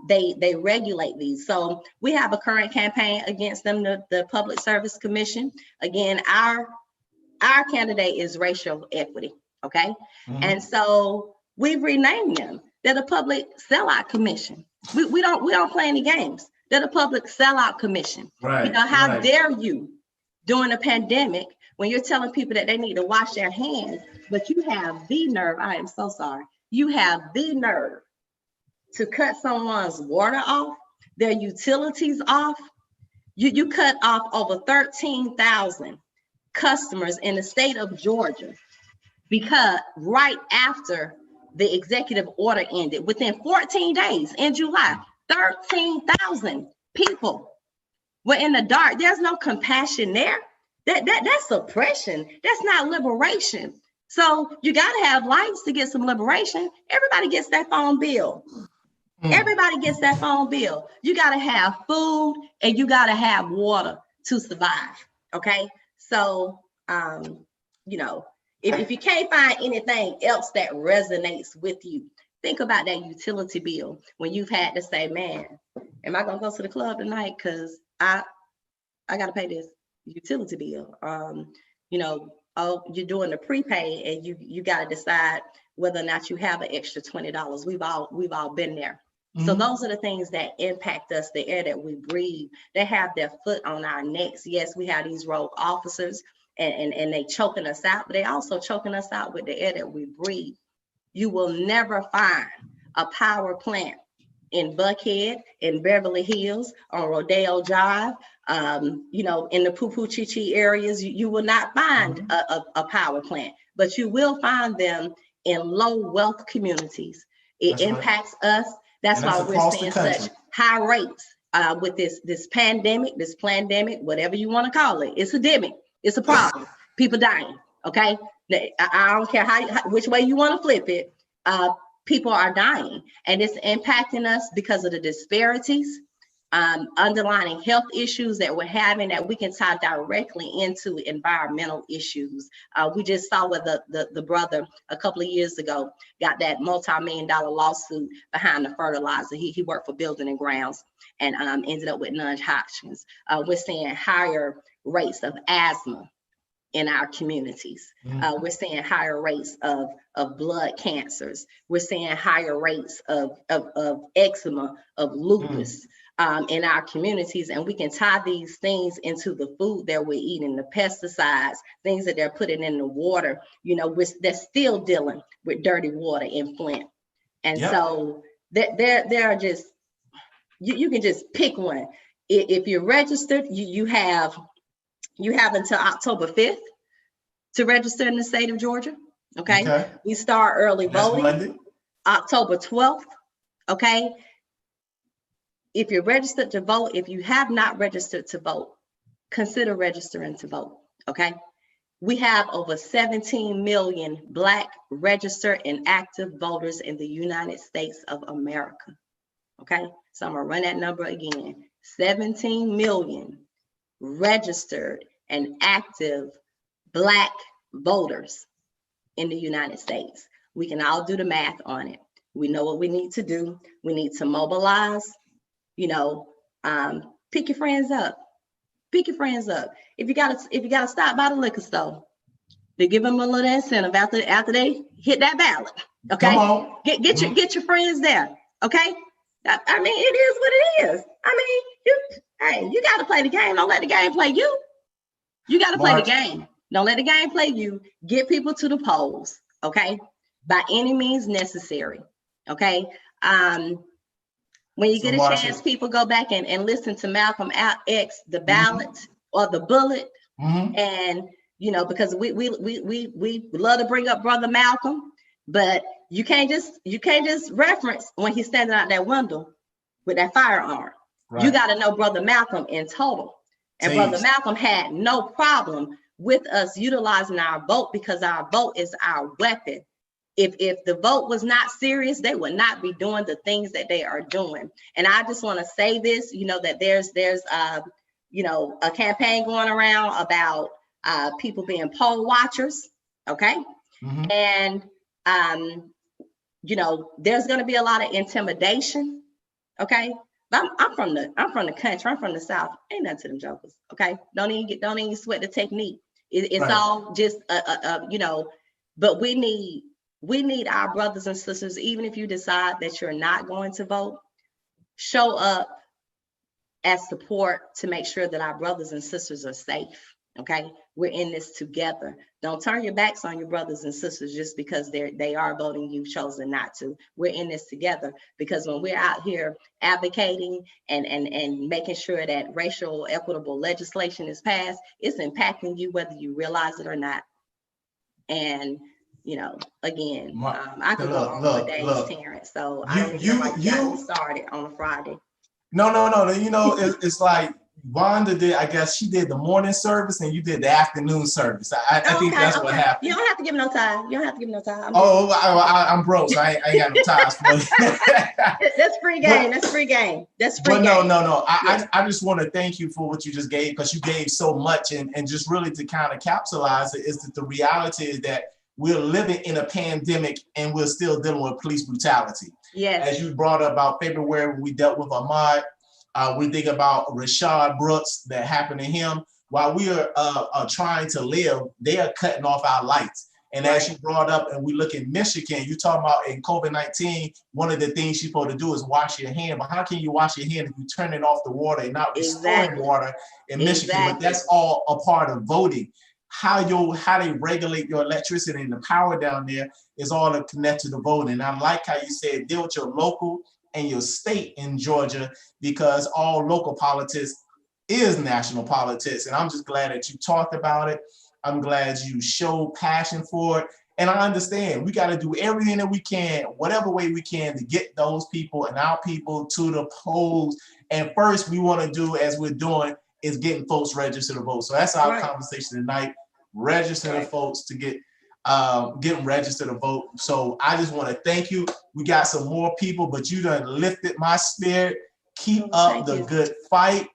They regulate these. So we have a current campaign against them, the Public Service Commission. Again, our candidate is racial equity, okay? And so we've renamed them. They're the Public Sellout Commission. We don't play any games. They're the Public Sellout Commission. How dare you during a pandemic when you're telling people that they need to wash their hands, but you have the nerve, I am so sorry, you have the nerve to cut someone's water off, their utilities off, you cut off over 13,000 customers in the state of Georgia, because right after the executive order ended, within 14 days in July, 13,000 people were in the dark. There's no compassion there. That's suppression. That's not liberation. So you got to have lights to get some liberation. Everybody gets that phone bill. Everybody gets that phone bill. You got to have food and you got to have water to survive. Okay. So, you know, if you can't find anything else that resonates with you, think about that utility bill when you've had to say, man, am I going to go to the club tonight? Because I got to pay this utility bill. You know, oh, you're doing the prepay and you got to decide whether or not you have an extra $20. We've all been there. So those are the things that impact us, the air that we breathe. They have their foot on our necks. Yes, we have these rogue officers and they choking us out, but they also choking us out with the air that we breathe. You will never find a power plant in Buckhead, in Beverly Hills, on Rodeo Drive, you know, in the Poo-Poo-Chi-Chi areas. You will not find a power plant, but you will find them in low wealth communities. It impacts us. That's why we're seeing such high rates with this pandemic, whatever you want to call it. It's a demic. It's a problem. People dying. Okay. I don't care which way you want to flip it. People are dying, and it's impacting us because of the disparities, underlying health issues that we're having that we can tie directly into environmental issues. We just saw where the brother a couple of years ago got that multi-million-dollar lawsuit behind the fertilizer. He worked for Building and Grounds and ended up with non-Hodgkin's. We're seeing higher rates of asthma in our communities. We're seeing higher rates of blood cancers. We're seeing higher rates of eczema, of lupus in our communities. And we can tie these things into the food that we're eating, the pesticides, things that they're putting in the water. You know, they're still dealing with dirty water in Flint. And so there are just, you can just pick one. If you're registered, you have until October 5th to register in the state of Georgia. Okay. We start early voting October 12th. Okay. If you're registered to vote, if you have not registered to vote, consider registering to vote. Okay. We have over 17 million Black registered and active voters in the United States of America. Okay. So I'm gonna run that number again. 17 million registered and active Black voters in the United States. We can all do the math on it. We know what we need to do. We need to mobilize, you know, pick your friends up. Pick your friends up. If you gotta stop by the liquor store, to give them a little incentive after they hit that ballot. Okay. Come on. Get your friends there. Okay. I mean, it is what it is. I mean, you gotta play the game. Don't let the game play you. You gotta play the game. Don't let the game play you. Get people to the polls, okay? By any means necessary, okay? When you get a chance, people go back and listen to Malcolm X, The Ballot or The Bullet, and you know, because we love to bring up Brother Malcolm, but you can't just reference when he's standing out that window with that firearm. Right. You got to know Brother Malcolm in total, and Brother Malcolm had no problem with us utilizing our vote, because our vote is our weapon. If the vote was not serious, they would not be doing the things that they are doing. And I just want to say this, you know, that there's you know, a campaign going around about people being poll watchers, okay? And you know, there's going to be a lot of intimidation, okay? But I'm from the country. I'm from the South. Ain't nothing to them jokers, okay? Don't even sweat the technique. It's right. All just you know. But we need our brothers and sisters. Even if you decide that you're not going to vote, show up as support to make sure that our brothers and sisters are safe. Okay, we're in this together. Don't turn your backs on your brothers and sisters just because they are voting, you've chosen not to. We're in this together because when we're out here advocating and making sure that racial equitable legislation is passed, it's impacting you whether you realize it or not. And you know, again, I could go on for days, Terrence. So I don't even know why you got me started on a Friday. No. You know, it's like Wanda did. I guess she did the morning service, and you did the afternoon service. I think that's what happened. You don't have to give me no time. You don't have to give me no time. I'm broke, so I ain't got no ties for you. That's free game. That's free game. That's free game. No. I just want to thank you for what you just gave, because you gave so much, and just really to kind of capitalize it is that the reality is that we're living in a pandemic and we're still dealing with police brutality. Yes. As you brought up about February when we dealt with Ahmaud, we think about Rashad Brooks that happened to him. While we are trying to live, they are cutting off our lights. And as you brought up, and we look in Michigan, you talking about in COVID-19, one of the things you're supposed to do is wash your hand. But how can you wash your hand if you turn it off the water and not restoring water in Michigan? But that's all a part of voting. How they regulate your electricity and the power down there is all connected to voting. And I like how you said deal with your local and your state in Georgia, because all local politics is national politics. And I'm just glad that you talked about it. I'm glad you showed passion for it. And I understand we got to do everything that we can, whatever way we can, to get those people and our people to the polls. And first we want to do, as we're doing, is getting folks registered to vote. So that's our conversation tonight, registering folks to get getting registered to vote. So I just want to thank you. We got some more people, but you done lifted my spirit. Keep up the good fight.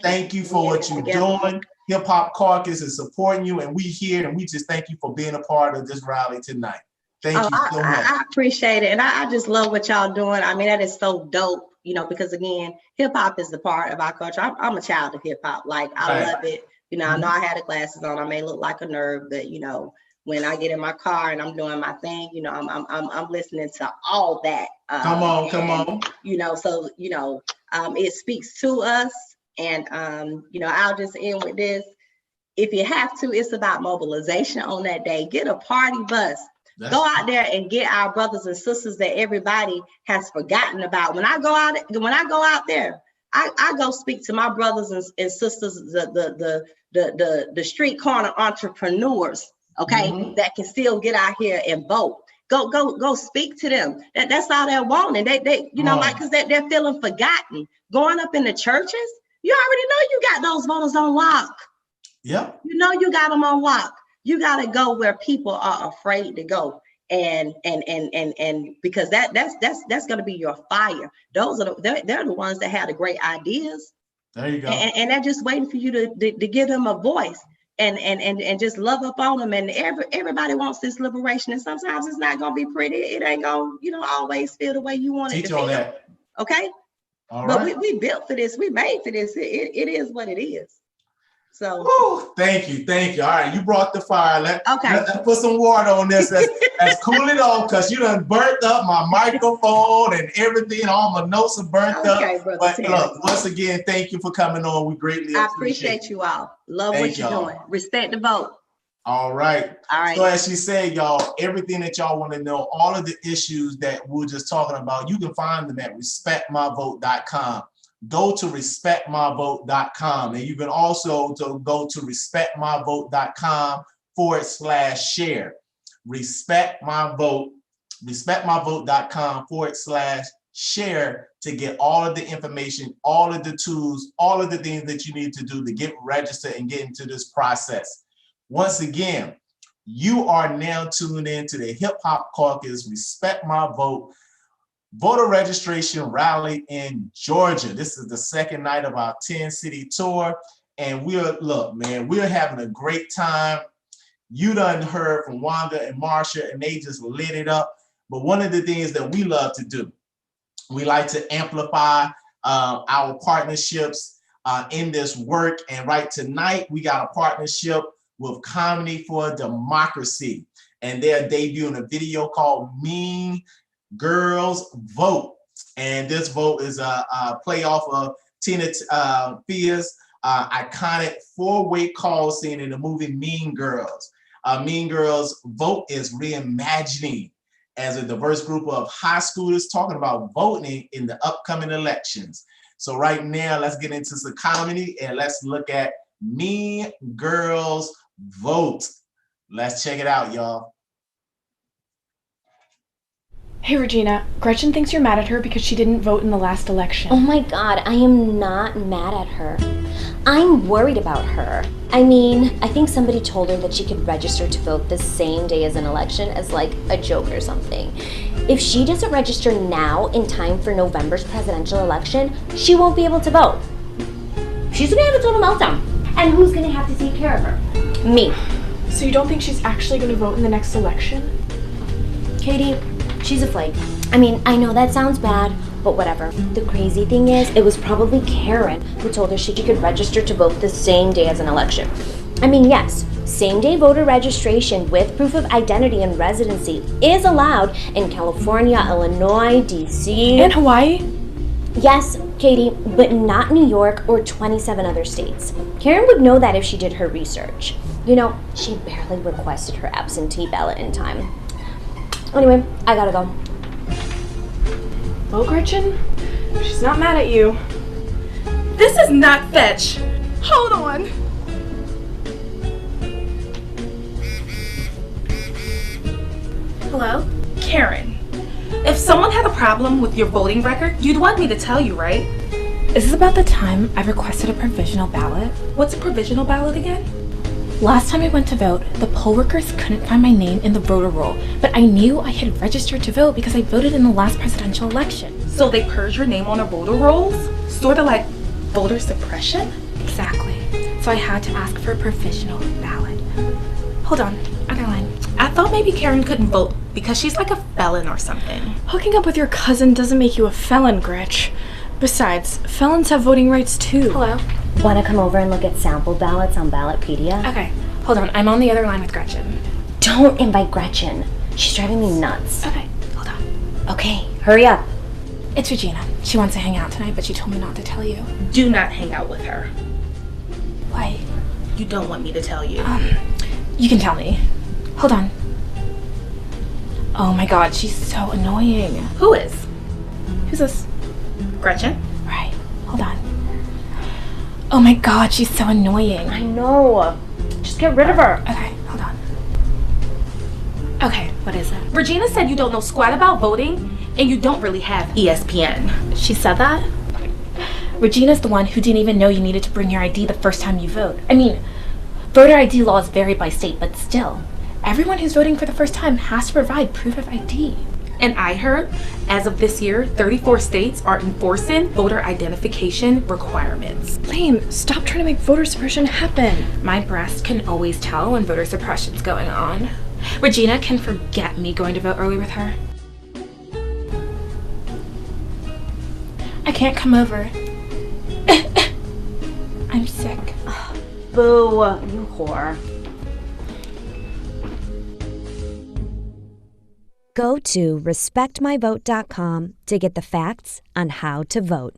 Thank you for what you're doing. Hip Hop Caucus is supporting you, and we here, and we just thank you for being a part of this rally tonight. Thank you so much. I appreciate it, and I just love what y'all doing. I mean, that is so dope, you know, because again, hip hop is the part of our culture. I'm a child of hip hop. Like, I love it. You know, I know I had the glasses on. I may look like a nerd, but you know, when I get in my car and I'm doing my thing, you know, I'm listening to all that. Come on. You know, so you know, it speaks to us. And you know, I'll just end with this. If you have to, it's about mobilization on that day. Get a party bus. Go out there and get our brothers and sisters that everybody has forgotten about. When I go out there, I go speak to my brothers and sisters, the street corner entrepreneurs, okay, that can still get out here and vote. Go speak to them. That's all they're wanting. They you know, like, because they're feeling forgotten. Going up in the churches, you already know you got those voters on lock. Yep. You know you got them on lock. You got to go where people are afraid to go, and because that's going to be your fire. Those are they're the ones that have the great ideas. There you go. And they're just waiting for you to give them a voice and just love up on them. And everybody wants this liberation, and sometimes it's not going to be pretty. It ain't going to, you know, always feel the way you want it to feel. That. Okay. All but right. we built for this. We made for this. It is what it is. So thank you. All right, you brought the fire. Let's put some water on this. Let's cool it off, because you done burnt up my microphone and everything. All my notes are burnt up. But look, once again, thank you for coming on. We greatly appreciate you all. Love what you're doing. Respect the vote. All right. So as she said, y'all, everything that y'all want to know, all of the issues that we're just talking about, you can find them at respectmyvote.com. Go to respectmyvote.com, and you can also go to respectmyvote.com/share. Respectmyvote.com/share to get all of the information, all of the tools, all of the things that you need to do to get registered and get into this process. Once again, you are now tuned in to the Hip Hop Caucus Respect My Vote voter registration rally in Georgia. This is the second night of our 10-city tour, and we're having a great time. You done heard from Wanda and Marsha, and they just lit it up. But one of the things that we love to do, we like to amplify our partnerships in this work. And right tonight, we got a partnership with Comedy for Democracy, and they're debuting a video called Mean Girls Vote. And this vote is a play off of Tina Fea's iconic four-way call scene in the movie Mean Girls. Mean Girls Vote is reimagining as a diverse group of high schoolers talking about voting in the upcoming elections. So right now, let's get into some comedy and let's look at Mean Girls Vote. Let's check it out, y'all. Hey Regina, Gretchen thinks you're mad at her because she didn't vote in the last election. Oh my god, I am not mad at her. I'm worried about her. I mean, I think somebody told her that she could register to vote the same day as an election as like a joke or something. If she doesn't register now in time for November's presidential election, she won't be able to vote. She's gonna have a total meltdown. And who's gonna have to take care of her? Me. So you don't think she's actually gonna vote in the next election? Katie, she's a flake. I mean, I know that sounds bad, but whatever. The crazy thing is, it was probably Karen who told her she could register to vote the same day as an election. I mean, yes, same-day voter registration with proof of identity and residency is allowed in California, Illinois, DC. And Hawaii? Yes, Katie, but not New York or 27 other states. Karen would know that if she did her research. You know, she barely requested her absentee ballot in time. Anyway, I gotta go. Well, Gretchen, she's not mad at you. This is not fetch. Hold on. Hello? Karen, if someone had a problem with your voting record, you'd want me to tell you, right? Is this about the time I requested a provisional ballot? What's a provisional ballot again? Last time I went to vote, the poll workers couldn't find my name in the voter roll, but I knew I had registered to vote because I voted in the last presidential election. So they purge your name on the voter rolls? Sort of like voter suppression? Exactly. So I had to ask for a provisional ballot. Hold on, other line. I thought maybe Karen couldn't vote because she's like a felon or something. Hooking up with your cousin doesn't make you a felon, Gretch. Besides, felons have voting rights too. Hello? Want to come over and look at sample ballots on Ballotpedia? Okay, hold on. I'm on the other line with Gretchen. Don't invite Gretchen. She's driving me nuts. Okay, hold on. Okay, hurry up. It's Regina. She wants to hang out tonight, but she told me not to tell you. Do not hang out with her. Why? You don't want me to tell you. You can tell me. Hold on. Oh my god, she's so annoying. Who is? Who's this? Gretchen? Right, hold on. Oh my god, she's so annoying. I know. Just get rid of her. Okay, hold on. Okay, what is it? Regina said you don't know squat about voting and you don't really have ESPN. She said that? Regina's the one who didn't even know you needed to bring your ID the first time you vote. I mean, voter ID laws vary by state, but still, everyone who's voting for the first time has to provide proof of ID. And I heard, as of this year, 34 states are enforcing voter identification requirements. Lame, stop trying to make voter suppression happen. My breast can always tell when voter suppression's going on. Regina can forget me going to vote early with her. I can't come over. I'm sick. Boo, you whore. Go to respectmyvote.com to get the facts on how to vote.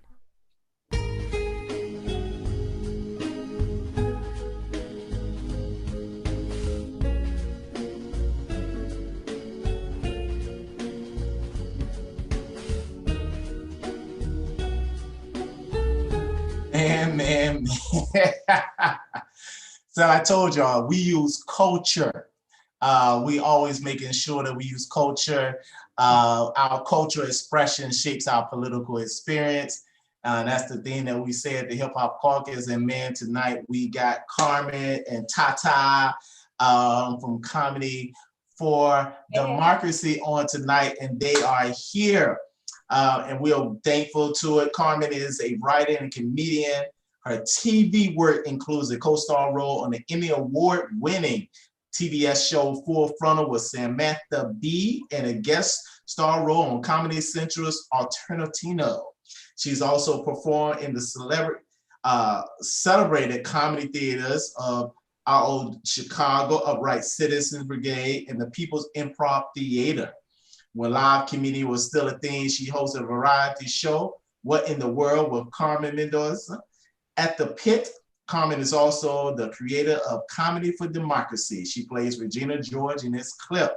Man. So I told y'all, we use culture. We always making sure that we use culture. Our cultural expression shapes our political experience. That's the thing that we say at the Hip Hop Caucus. And man, tonight we got Carmen and Tata from Comedy for Democracy on tonight, and they are here. And we are thankful to it. Carmen is a writer and comedian. Her TV work includes a co-star role on the Emmy Award-winning TBS show Full Frontal with Samantha Bee and a guest star role on Comedy Central's Alternatino. She's also performed in the celebrated comedy theaters of our old Chicago Upright Citizens Brigade and the People's Improv Theater. When live comedy was still a thing, she hosted a variety show, What in the World with Carmen Mendoza, at the Pit, Carmen is also the creator of Comedy for Democracy. She plays Regina George in this clip.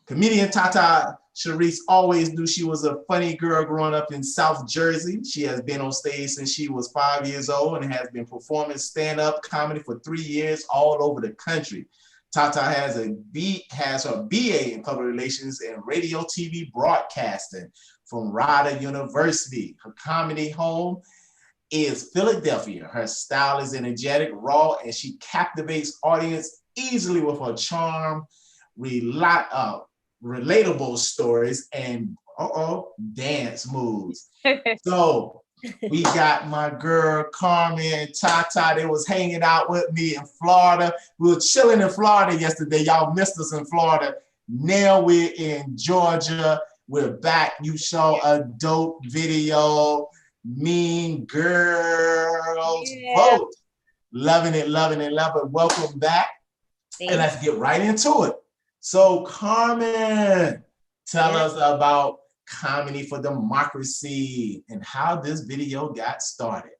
Comedian Tata Sharice always knew she was a funny girl growing up in South Jersey. She has been on stage since she was 5 years old and has been performing stand-up comedy for 3 years all over the country. Tata has her BA in public relations and radio TV broadcasting from Rider University. Her comedy home is Philadelphia. Her style is energetic, raw, and she captivates audience easily with her charm, relatable stories, and dance moves. So we got my girl Carmen and Tata. They was hanging out with me in Florida. We were chilling in Florida yesterday. Y'all missed us in Florida. Now we're in Georgia. We're back. You saw a dope video. Mean Girls Vote. Loving it, loving it, loving it. Welcome back. And let's get right into it. So Carmen, tell us about Comedy for Democracy and how this video got started.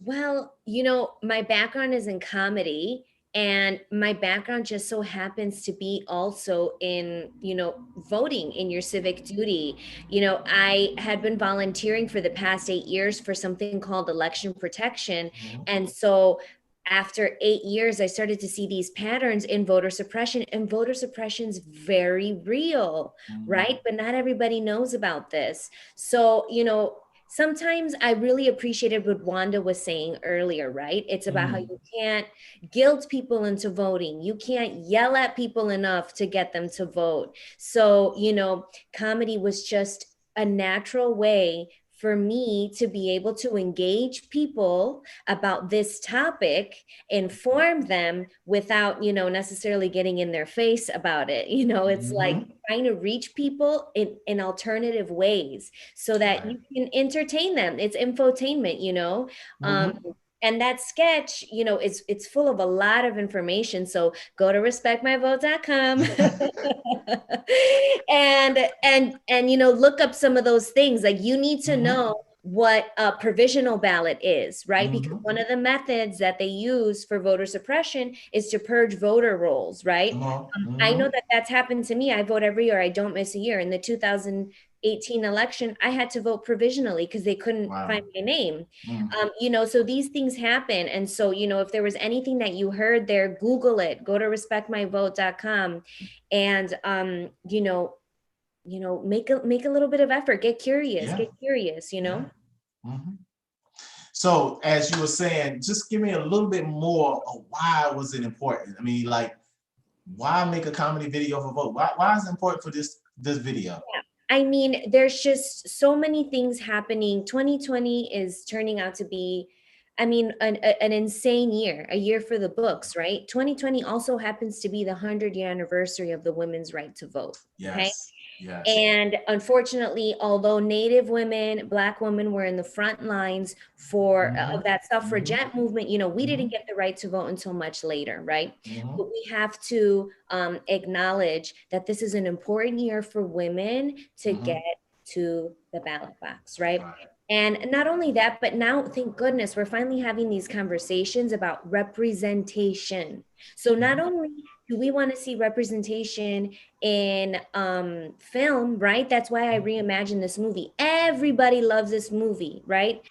Well, you know, my background is in comedy, and my background just so happens to be also in, you know, voting in your civic duty. You know, I had been volunteering for the past 8 years for something called election protection. And so after 8 years, I started to see these patterns in voter suppression, and voter suppression's very real, right? But not everybody knows about this. So, you know, sometimes I really appreciated what Wanda was saying earlier, right? It's about how you can't guilt people into voting. You can't yell at people enough to get them to vote. So, you know, comedy was just a natural way for me to be able to engage people about this topic, inform them without, you know, necessarily getting in their face about it. You know, it's like trying to reach people in alternative ways so that you can entertain them. It's infotainment, you know. And that sketch, you know, it's full of a lot of information. So go to respectmyvote.com and you know, look up some of those things. Like, you need to know what a provisional ballot is, right? Because one of the methods that they use for voter suppression is to purge voter rolls, right? I know that that's happened to me. I vote every year. I don't miss a year. In the 2018 election, I had to vote provisionally because they couldn't find my name. You know, so these things happen. And so, you know, if there was anything that you heard there, Google it, go to respectmyvote.com and, you know, make a little bit of effort, get curious, you know? So as you were saying, just give me a little bit more of why was it important? I mean, like, why make a comedy video for vote? Why is it important for this video? I mean, there's just so many things happening. 2020 is turning out to be, I mean, an insane year, a year for the books, right? 2020 also happens to be the 100-year anniversary of the women's right to vote. Okay. Yes. And unfortunately, although Native women, Black women were in the front lines for of that suffragette movement, you know, we didn't get the right to vote until much later, right? But we have to acknowledge that this is an important year for women to get to the ballot box, right? And not only that, but now, thank goodness, we're finally having these conversations about representation. So not only do we want to see representation in film, right? That's why I reimagined this movie. Everybody loves this movie, right?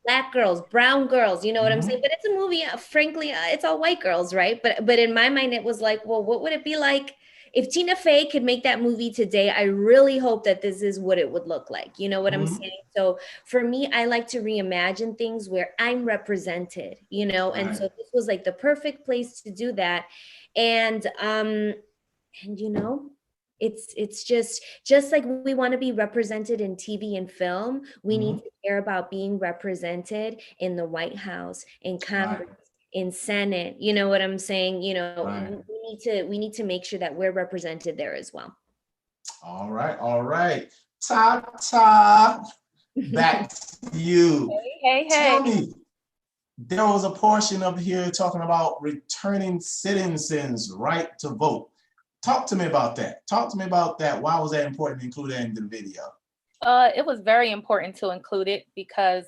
Black girls, brown girls, you know what I'm saying? But it's a movie, frankly, it's all white girls, right? But in my mind, it was like, well, what would it be like if Tina Fey could make that movie today? I really hope that this is what it would look like. You know what I'm saying? So for me, I like to reimagine things where I'm represented, you know? And so this was like the perfect place to do that. And you know, it's just like we want to be represented in TV and film. We need to care about being represented in the White House, in Congress, in Senate. You know what I'm saying? You know, we need to make sure that we're represented there as well. All right. Tata, back to you. Hey. Tell me, there was a portion of here talking about returning citizens' right to vote. Talk to me about that. Why was that important to include that in the video? It was very important to include it because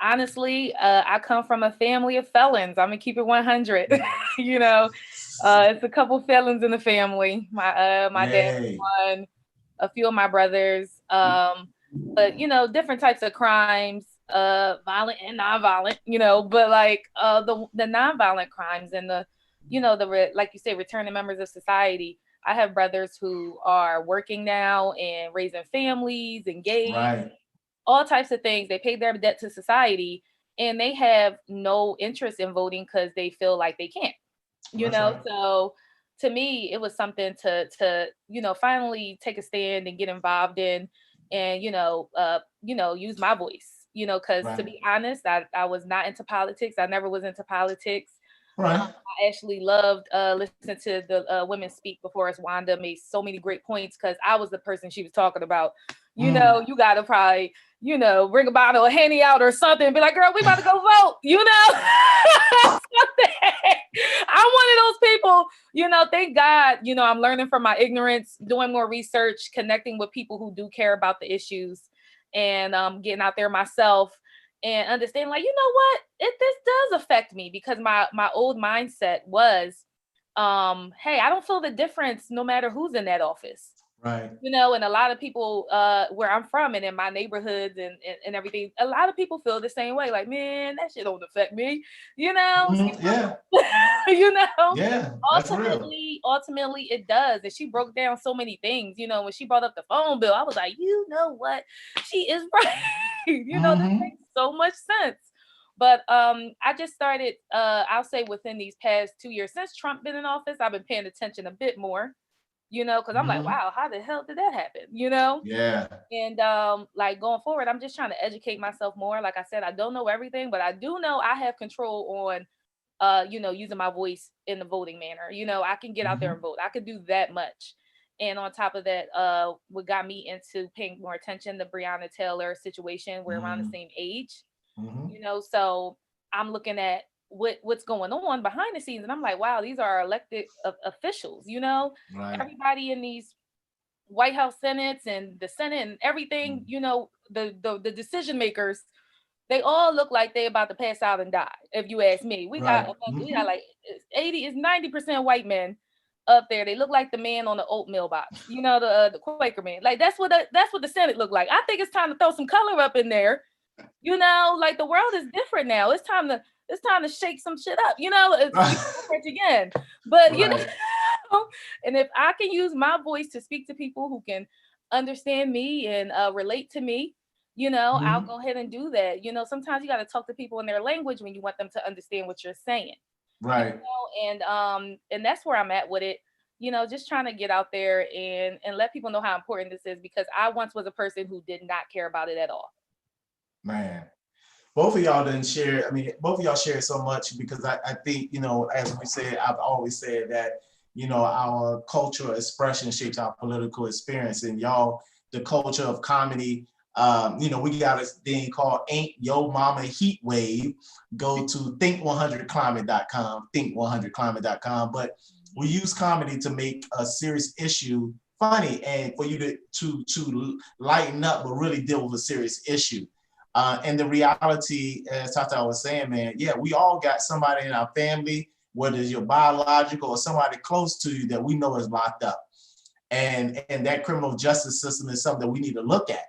Honestly, I come from a family of felons. I'm gonna keep it 100. You know, it's a couple felons in the family. My dad Yay. one, a few of my brothers. But you know, different types of crimes, violent and non-violent. You know, but like the non-violent crimes and the, you know, like you say, returning members of society. I have brothers who are working now and raising families, engaged, Right. all types of things. They paid their debt to society and they have no interest in voting because they feel like they can't, you That's know? right. So to me, it was something to, you know, finally take a stand and get involved in and, you know, use my voice, you know, because to Right. be honest, I was not into politics. I never was into politics. Right. I actually loved listening to the women speak before us. Wanda made so many great points because I was the person she was talking about. You know, you gotta probably, you know, bring a bottle of Henny out or something and be like, girl, we about to go vote, you know? I'm one of those people, you know, thank God, you know, I'm learning from my ignorance, doing more research, connecting with people who do care about the issues and getting out there myself and understand like, you know what, this does affect me because my old mindset was hey, I don't feel the difference no matter who's in that office, Right. you know. And a lot of people where I'm from and in my neighborhoods and everything, a lot of people feel the same way, like, man, that shit don't affect me, you know. Yeah. You know, Yeah. That's real. ultimately it does. And she broke down so many things, you know. When she brought up the phone bill, I was like, you know what, she is right. You know, this makes so much sense. But I just started I'll say within these past 2 years since Trump been in office, I've been paying attention a bit more, you know, because I'm like, wow, how the hell did that happen, you know? Yeah. And like going forward, I'm just trying to educate myself more. Like I said, I don't know everything, but I do know I have control on you know, using my voice in the voting manner. You know, I can get out there and vote. I could do that much. And on top of that, what got me into paying more attention, the Breonna Taylor situation, we're around the same age, you know, so I'm looking at what's going on behind the scenes and I'm like, wow, these are elected officials, you know, Right. everybody in these White House Senates and the Senate and everything, you know, the decision makers, they all look like they about to pass out and die. If you ask me, Right. we got like 90% white men up there. They look like the man on the oatmeal box, you know, the Quaker man. Like that's what the Senate look like. I think it's time to throw some color up in there. You know, like the world is different now. It's time to shake some shit up. You know, it's different again. But you know, Right. and if I can use my voice to speak to people who can understand me and relate to me, you know, I'll go ahead and do that. You know, sometimes you got to talk to people in their language when you want them to understand what you're saying. You Right. know, and that's where I'm at with it. You know, just trying to get out there and let people know how important this is because I once was a person who did not care about it at all. Man. Both of y'all didn't share. I mean, both of y'all share so much because I think, you know, as we said, I've always said that, you know, our cultural expression shapes our political experience. And y'all, the culture of comedy, you know, we got a thing called Ain't Yo Mama Heat Wave. Go to think100climate.com, think100climate.com. But we use comedy to make a serious issue funny and for you to lighten up, but really deal with a serious issue. And the reality, as Tata was saying, man, yeah, we all got somebody in our family, whether it's your biological or somebody close to you that we know is locked up. And that criminal justice system is something that we need to look at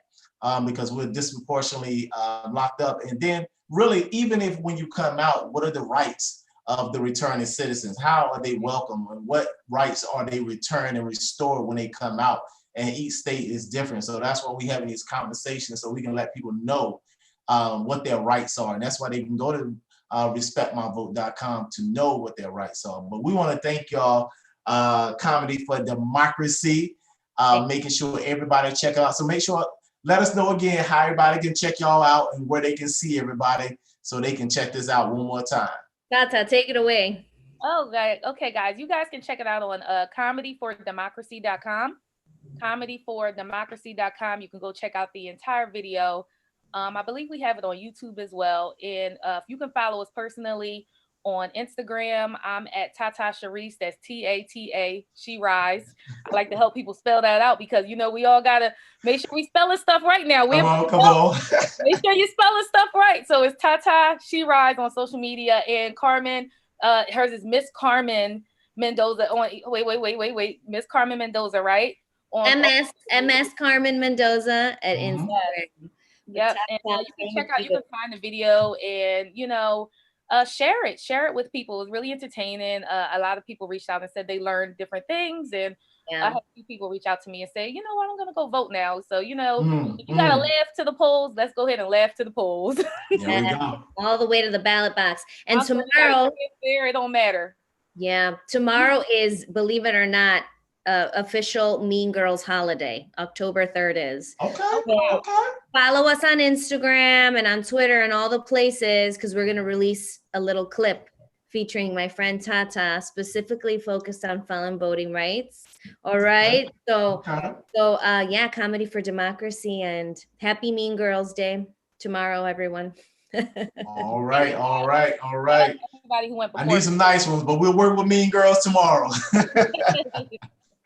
because we're disproportionately locked up. And then really, even if when you come out, what are the rights of the returning citizens? How are they welcome? And what rights are they returned and restored when they come out? And each state is different. So that's why we having these conversations so we can let people know what their rights are. And that's why they can go to respectmyvote.com to know what their rights are. But we want to thank y'all, Comedy for Democracy, making sure everybody check out. So make sure, let us know again how everybody can check y'all out and where they can see everybody so they can check this out one more time. Tata, take it away. Oh, okay, guys. You guys can check it out on comedyfordemocracy.com. Comedyfordemocracy.com. You can go check out the entire video. I believe we have it on YouTube as well. And if you can follow us personally On Instagram, I'm at Tata Sharice. That's Tata, She Rise. I like to help people spell that out because, you know, we all got to make sure we spelling stuff right now. Come on. Make sure you spelling stuff right. So it's Tata She Rise on social media. And Carmen, hers is Miss Carmen Mendoza on, wait. Miss Carmen Mendoza, right? On MS Carmen Mendoza at Instagram. Yep. And you can check out, you can find the video and, you know, share it with people. It was really entertaining. A lot of people reached out and said they learned different things. And I had a few people reach out to me and say, you know what, I'm going to go vote now. So, you know, if you got to laugh to the polls, let's go ahead and laugh to the polls. There we go. All the way to the ballot box. And tomorrow, it don't matter. Yeah. Tomorrow is, believe it or not, official Mean Girls holiday. October 3rd is. Okay. Follow us on Instagram and on Twitter and all the places because we're going to release a little clip featuring my friend Tata, specifically focused on felon voting rights. All right. So yeah, Comedy for Democracy, and happy Mean Girls Day tomorrow, everyone. All right. Everybody who went before. I need some nice ones, but we'll work with Mean Girls tomorrow.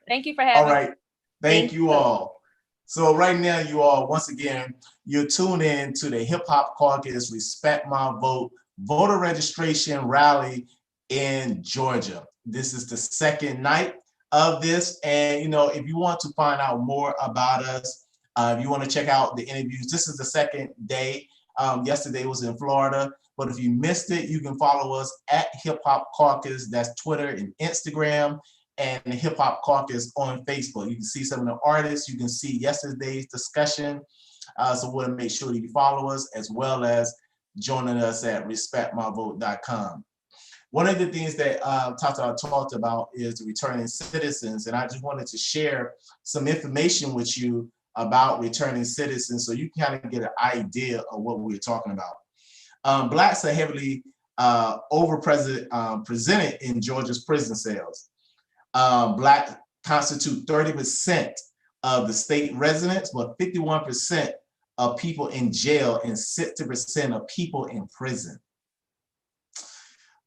Thank you for having me. All right. Thank you all. So right now, you all, once again, you're tuned in to the Hip Hop Caucus Respect My Vote voter registration rally in Georgia. This is the second night of this. And, you know, if you want to find out more about us, if you want to check out the interviews, this is the second day. Yesterday was in Florida. But if you missed it, you can follow us at Hip Hop Caucus. That's Twitter and Instagram, and the Hip Hop Caucus on Facebook. You can see some of the artists. You can see yesterday's discussion. So we'll make sure that you follow us, as well as joining us at respectmyvote.com. One of the things that Tata talked about is the returning citizens, and I just wanted to share some information with you about returning citizens so you can kind of get an idea of what we're talking about. Blacks are heavily presented in Georgia's prison cells. Black constitute 30% of the state residents, but 51% of people in jail and 60% of people in prison.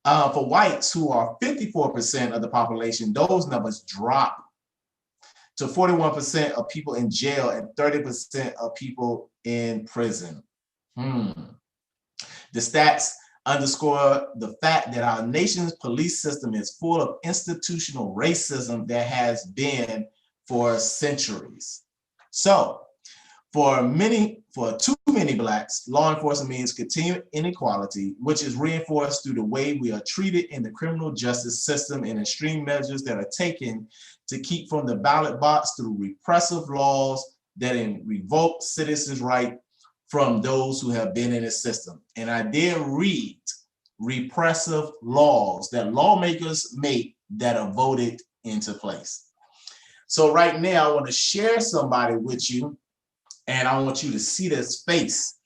For whites, who are 54% of the population, those numbers drop to 41% of people in jail and 30% of people in prison. The stats underscore the fact that our nation's police system is full of institutional racism that has been for centuries. So, for too many Blacks, law enforcement means continued inequality, which is reinforced through the way we are treated in the criminal justice system and extreme measures that are taken to keep from the ballot box through repressive laws that revoke citizens' rights from those who have been in the system. And I did read repressive laws that lawmakers make that are voted into place. So right now, I want to share somebody with you, and I want you to see this face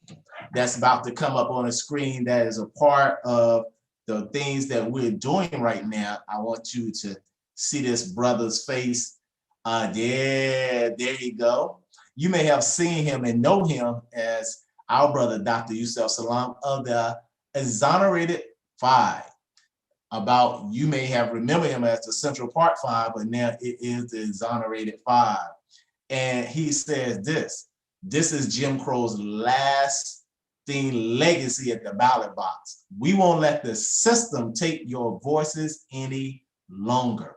that's about to come up on the screen that is a part of the things that we're doing right now. I want you to see this brother's face. There you go. You may have seen him and know him as our brother, Dr. Yusuf Salam of the Exonerated Five. You may have remembered him as the Central Park Five, but now it is the Exonerated Five. And he says this is Jim Crow's lasting legacy at the ballot box. We won't let the system take your voices any longer.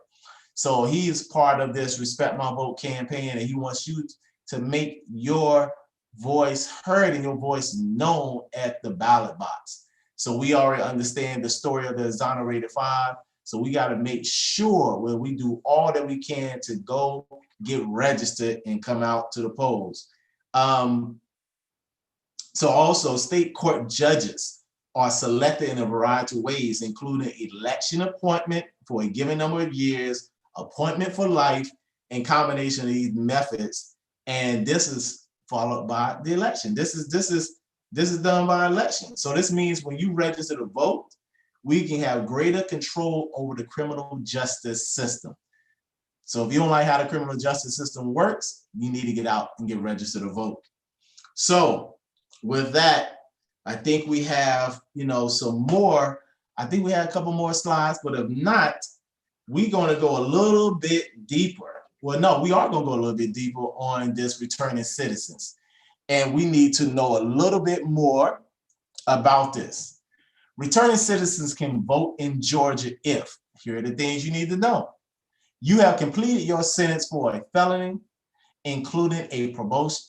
So he is part of this Respect My Vote campaign, and he wants you to make your voice heard and your voice known at the ballot box. So we already understand the story of the Exonerated Five. So we got to make sure where we do all that we can to go get registered and come out to the polls. So also state court judges are selected in a variety of ways, including election appointment for a given number of years, appointment for life, and combination of these methods. And this is followed by the election. This is done by election. So this means when you register to vote, we can have greater control over the criminal justice system. So if you don't like how the criminal justice system works, you need to get out and get registered to vote. So with that, I think we have, some more I think we had a couple more slides, but if not, we're going to go a little bit deeper. Well, no, we are going to go a little bit deeper on this returning citizens. And we need to know a little bit more about this. Returning citizens can vote in Georgia if, here are the things you need to know. You have completed your sentence for a felony, including a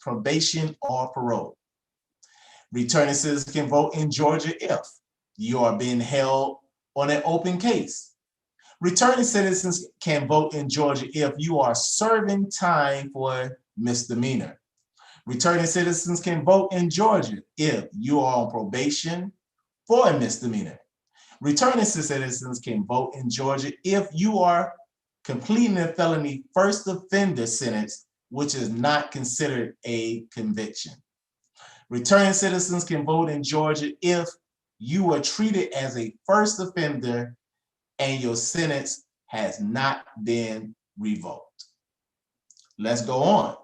probation or parole. Returning citizens can vote in Georgia if you are being held on an open case. Returning citizens can vote in Georgia if you are serving time for a misdemeanor. Returning citizens can vote in Georgia if you are on probation for a misdemeanor. Returning citizens can vote in Georgia if you are completing a felony first offender sentence, which is not considered a conviction. Returning citizens can vote in Georgia if you were treated as a first offender and your sentence has not been revoked. Let's go on.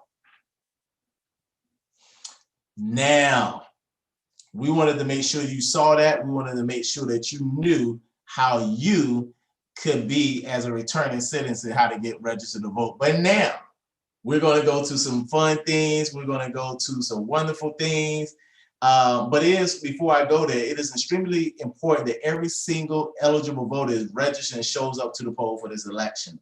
Now, we wanted to make sure you saw that. We wanted to make sure that you knew how you could be as a returning citizen, how to get registered to vote. But now, we're going to go to some fun things. We're going to go to some wonderful things. But before I go there, it is extremely important that every single eligible voter is registered and shows up to the poll for this election.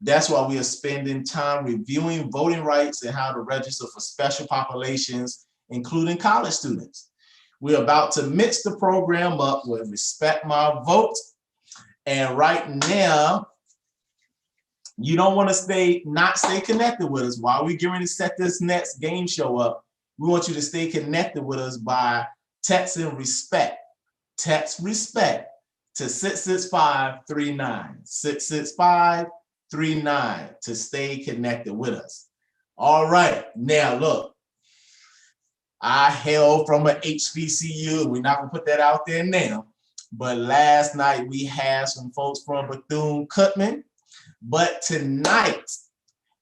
That's why we are spending time reviewing voting rights and how to register for special populations, including college students. We're about to mix the program up with Respect My Vote. And right now, you don't want to not stay connected with us. While we're getting ready to set this next game show up, we want you to stay connected with us by texting RESPECT. Text RESPECT to 66539. 66539 to stay connected with us. All right, now look, I hail from an HBCU. We're not gonna put that out there now, but last night we had some folks from Bethune-Cookman. But tonight,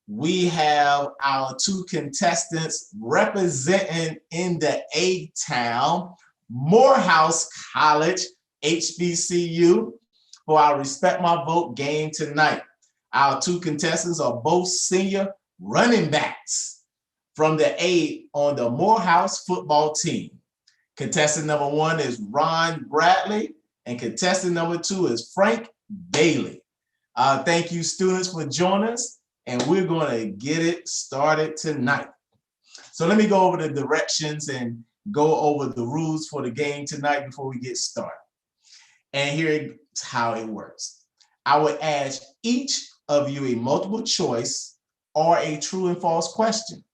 we have our two contestants representing in the A-Town, Morehouse College, HBCU, for our Respect My Vote game tonight. Our two contestants are both senior running backs from the A on the Morehouse football team. Contestant number 1 is Ron Bradley, and contestant number 2 is Frank Bailey. Thank you, students, for joining us, and we're going to get it started tonight. So let me go over the directions and go over the rules for the game tonight before we get started. And here's how it works. I would ask each of you a multiple choice or a true and false question.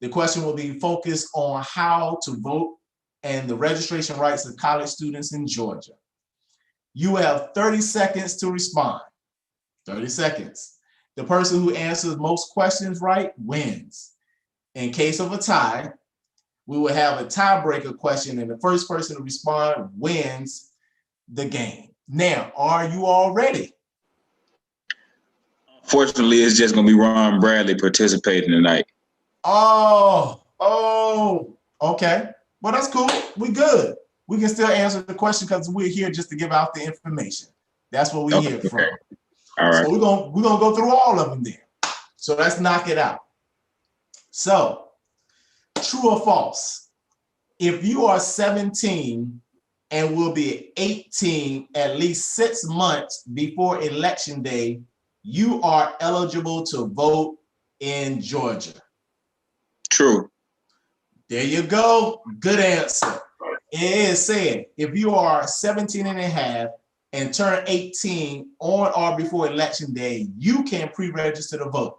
The question will be focused on how to vote and the registration rights of college students in Georgia. You have 30 seconds to respond. 30 seconds. The person who answers most questions right wins. In case of a tie, we will have a tiebreaker question, and the first person to respond wins the game. Now, are you all ready? Fortunately, it's just going to be Ron Bradley participating tonight. Oh, okay. Well, that's cool. We good. We can still answer the question because we're here just to give out the information. That's what we're here from. All right. So we're gonna go through all of them then. So let's knock it out. So, true or false? If you are 17 and will be 18 at least 6 months before election day, you are eligible to vote in Georgia. True. There you go. Good answer. It is said if you are 17 and a half and turn 18 on or before election day, you can pre-register to vote.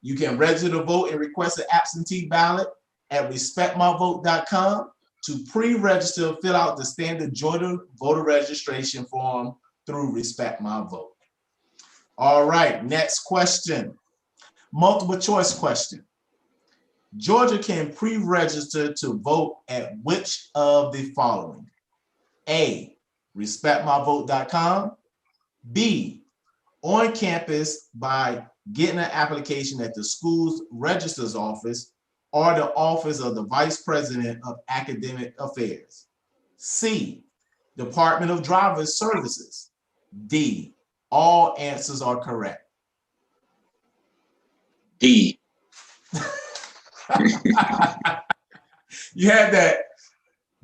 You can register to vote and request an absentee ballot at respectmyvote.com. To pre-register, fill out the standard Georgia voter registration form through Respect My Vote. All right, next question. Multiple choice question. Georgia can pre-register to vote at which of the following? A, respectmyvote.com. B, on campus by getting an application at the school's registrar's office or the office of the Vice President of Academic Affairs. C, Department of Driver Services. D. All answers are correct. D. You had that.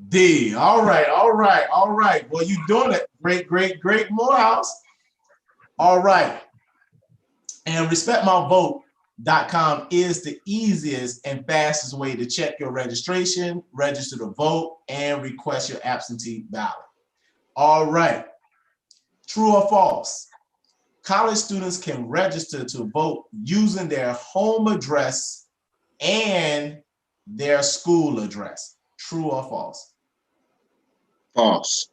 D. All right. Well, you doing it. Great, Morehouse. All right. And respectmyvote.com is the easiest and fastest way to check your registration, register to vote, and request your absentee ballot. All right. True or false? College students can register to vote using their home address and their school address. True or false? False.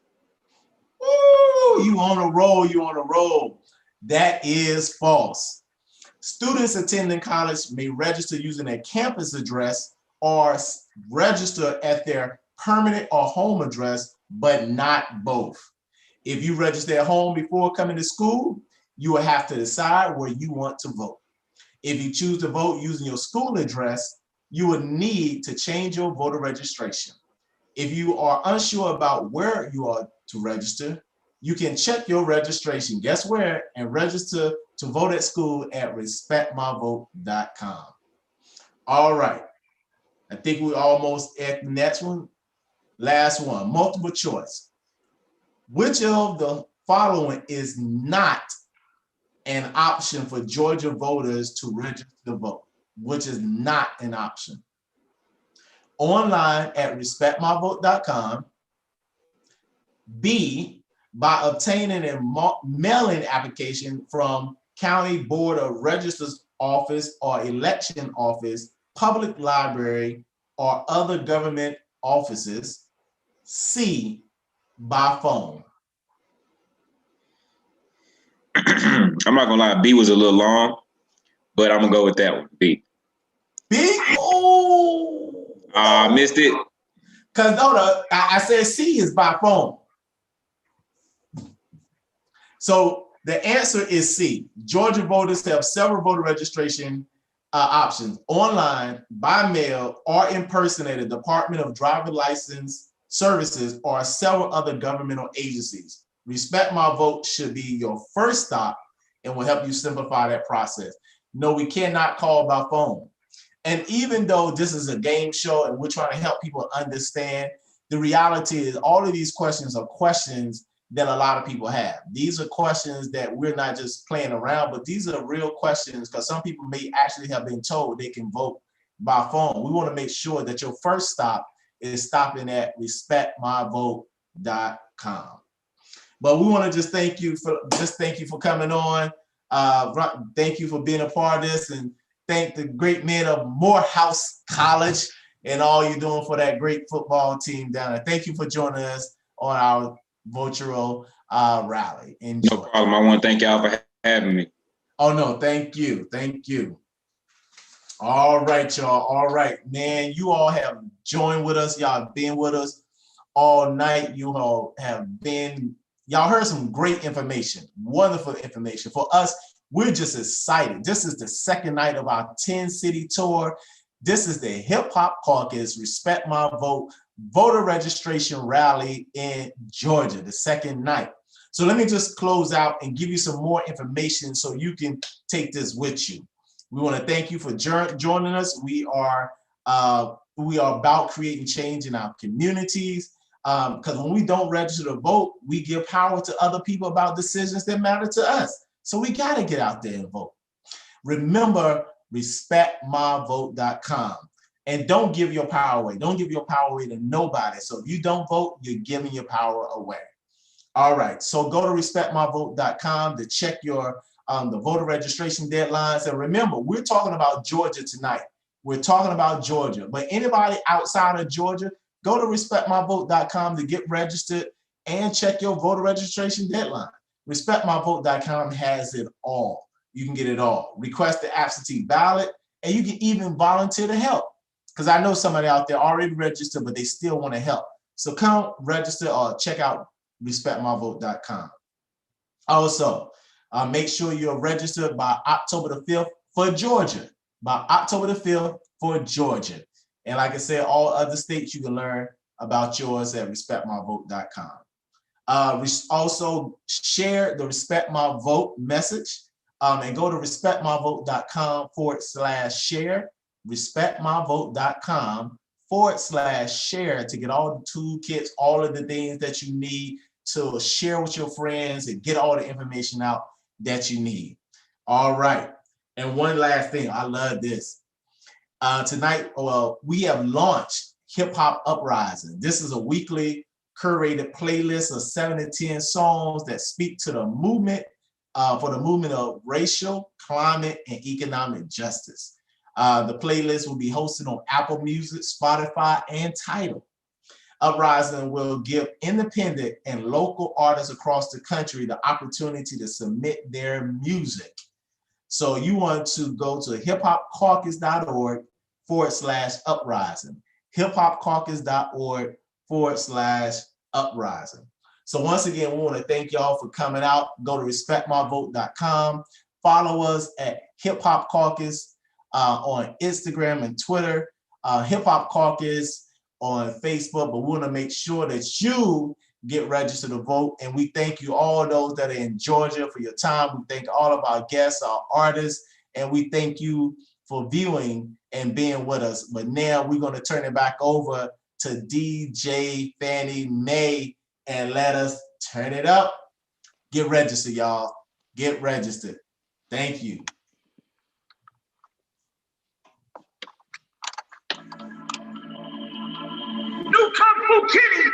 Woo, you on a roll. That is false. Students attending college may register using their campus address or register at their permanent or home address, but not both. If you register at home before coming to school, you will have to decide where you want to vote. If you choose to vote using your school address, you would need to change your voter registration. If you are unsure about where you are to register, you can check your registration, guess where, and register to vote at school at respectmyvote.com. All right, I think we're almost at the next one. Last one, multiple choice. Which of the following is not an option for Georgia voters to register to vote? Which is not an option? Online at respectmyvote.com. B, by obtaining a mail-in application from County Board of Registers office or election office, public library, or other government offices. C, by phone. I'm not gonna lie, B was a little long, but I'm gonna go with that one. B. B? Oh, missed it. Because no, I said C is by phone. So the answer is C. Georgia voters have several voter registration options: online, by mail, or in person at the Department of Driver License Services or several other governmental agencies. Respect My Vote should be your first stop and will help you simplify that process. No, we cannot call by phone. And even though this is a game show and we're trying to help people understand, the reality is all of these questions are questions that a lot of people have. These are questions that we're not just playing around, but these are real questions because some people may actually have been told they can vote by phone. We want to make sure that your first stop is stopping at respectmyvote.com. But we want to just thank you for coming on. Thank you for being a part of this, and thank the great men of Morehouse College and all you're doing for that great football team down there. Thank you for joining us on our virtual rally. Enjoy. No problem. I want to thank y'all for having me. Oh no, thank you. All right, y'all. All right, man. You all have joined with us. Y'all have been with us all night. You all have been. Y'all heard some great information, wonderful information. For us, we're just excited. This is the second night of our 10-city tour. This is the Hip Hop Caucus Respect My Vote voter registration rally in Georgia, the second night. So let me just close out and give you some more information so you can take this with you. We want to thank you for joining us. We are about creating change in our communities. Because when we don't register to vote, we give power to other people about decisions that matter to us. So we got to get out there and vote. Remember, respectmyvote.com. And don't give your power away. Don't give your power away to nobody. So if you don't vote, you're giving your power away. All right. So go to respectmyvote.com to check your the voter registration deadlines. And remember, we're talking about Georgia tonight. We're talking about Georgia. But anybody outside of Georgia, go to respectmyvote.com to get registered and check your voter registration deadline. Respectmyvote.com has it all. You can get it all. Request the absentee ballot, and you can even volunteer to help. Because I know somebody out there already registered, but they still want to help. So come register or check out respectmyvote.com. Also, make sure you're registered by October the 5th for Georgia. By October the 5th for Georgia. And like I said, all other states, you can learn about yours at respectmyvote.com. Also share the Respect My Vote message and go to respectmyvote.com/share, respectmyvote.com/share to get all the toolkits, all of the things that you need to share with your friends and get all the information out that you need. All right. And one last thing, I love this. Tonight, we have launched Hip Hop Uprising. This is a weekly curated playlist of 7 to 10 songs that speak to the movement, for the movement of racial, climate, and economic justice. The playlist will be hosted on Apple Music, Spotify, and Tidal. Uprising will give independent and local artists across the country the opportunity to submit their music. So you want to go to hiphopcaucus.org/uprising, hiphopcaucus.org/uprising. So once again, we want to thank y'all for coming out. Go to respectmyvote.com. Follow us at Hip Hop Caucus on Instagram and Twitter, Hip Hop Caucus on Facebook. But we want to make sure that you get registered to vote. And we thank you, all those that are in Georgia, for your time. We thank all of our guests, our artists, and we thank you for viewing and being with us. But now we're going to turn it back over to DJ Fannie Mae and let us turn it up. Get registered, y'all. Get registered. Thank you. New Kung Fu Kitty.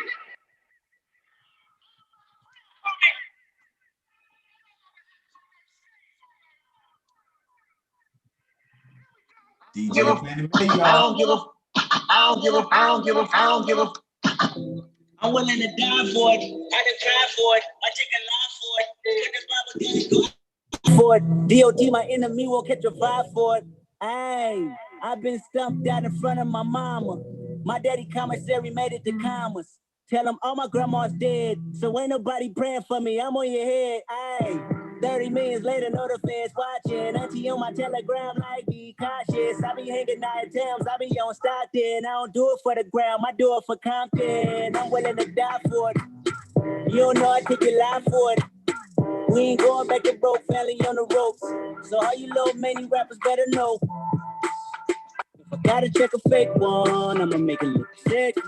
DJ Fannie Mae, y'all. I don't give a. I'm willing to die for it. I done cried for it. I take a lot for it. DOT, my enemy, won't catch a vibe for it. Ay, I've been stumped out in front of my mama. My daddy commissary made it to commas. Tell him all my grandma's dead, so ain't nobody praying for me. I'm on your head. Ay, 30 minutes later, know the fans watching. Auntie on my telegram, like, be cautious. I be hanging out at Thames, I be on Stockton. I don't do it for the gram, I do it for Compton. I'm willing to die for it. You don't know I take your life for it. We ain't going back to broke, family on the ropes. So all you little many rappers better know. If I gotta check a fake one, I'ma make it look sick. If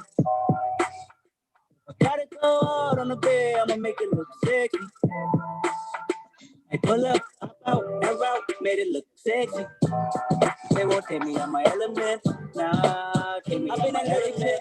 I gotta go out on the bed, I'ma make it look sexy. Hey, pull up, hop out, that route, made it look sexy. They won't take me out my element. Nah, take me out my element.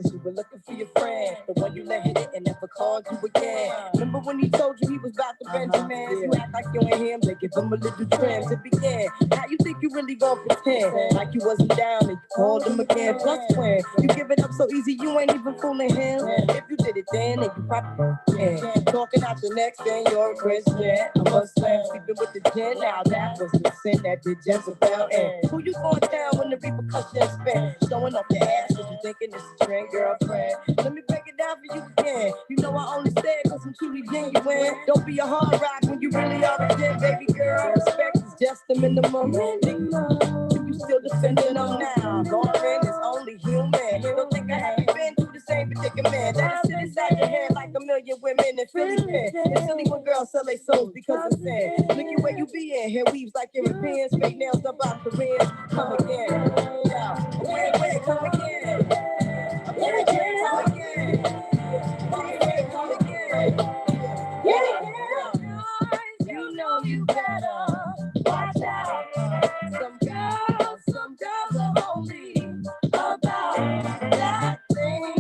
You were looking for your friend, the one you let hit it and never called you again. Remember when he told you he was about to Benjamin? You act like you ain't him, they give him a little trim to begin. How you think you really gonna pretend like you wasn't down and you called him again? Plus when you give it up so easy, you ain't even fooling him. If you did it then, you probably can. Talking out your neck, saying you're a Christian, a Muslim, sleeping with the gin. Now that was the sin that did Jezebel. And who you gonna tell when the repercussions spin? Showing off your ass cause you thinking it's a trend, girlfriend. Let me break it down for you again. You know I only said cause I'm truly genuine. Don't be a hard rock when you really are a gem, baby girl. Respect is just the minimum. You still defending them now. Girlfriend is only human. Don't think I haven't been through the same predicament. That sit inside your head like a million women in Philly pen. It's silly when girls sell their souls because of sin. Look at where you be in. Hair weaves like Europeans. Fake nails up out Koreans. Come again. Yeah. Wait, come again. Come again. Yeah. You know you better watch out. Some girls are only about that thing.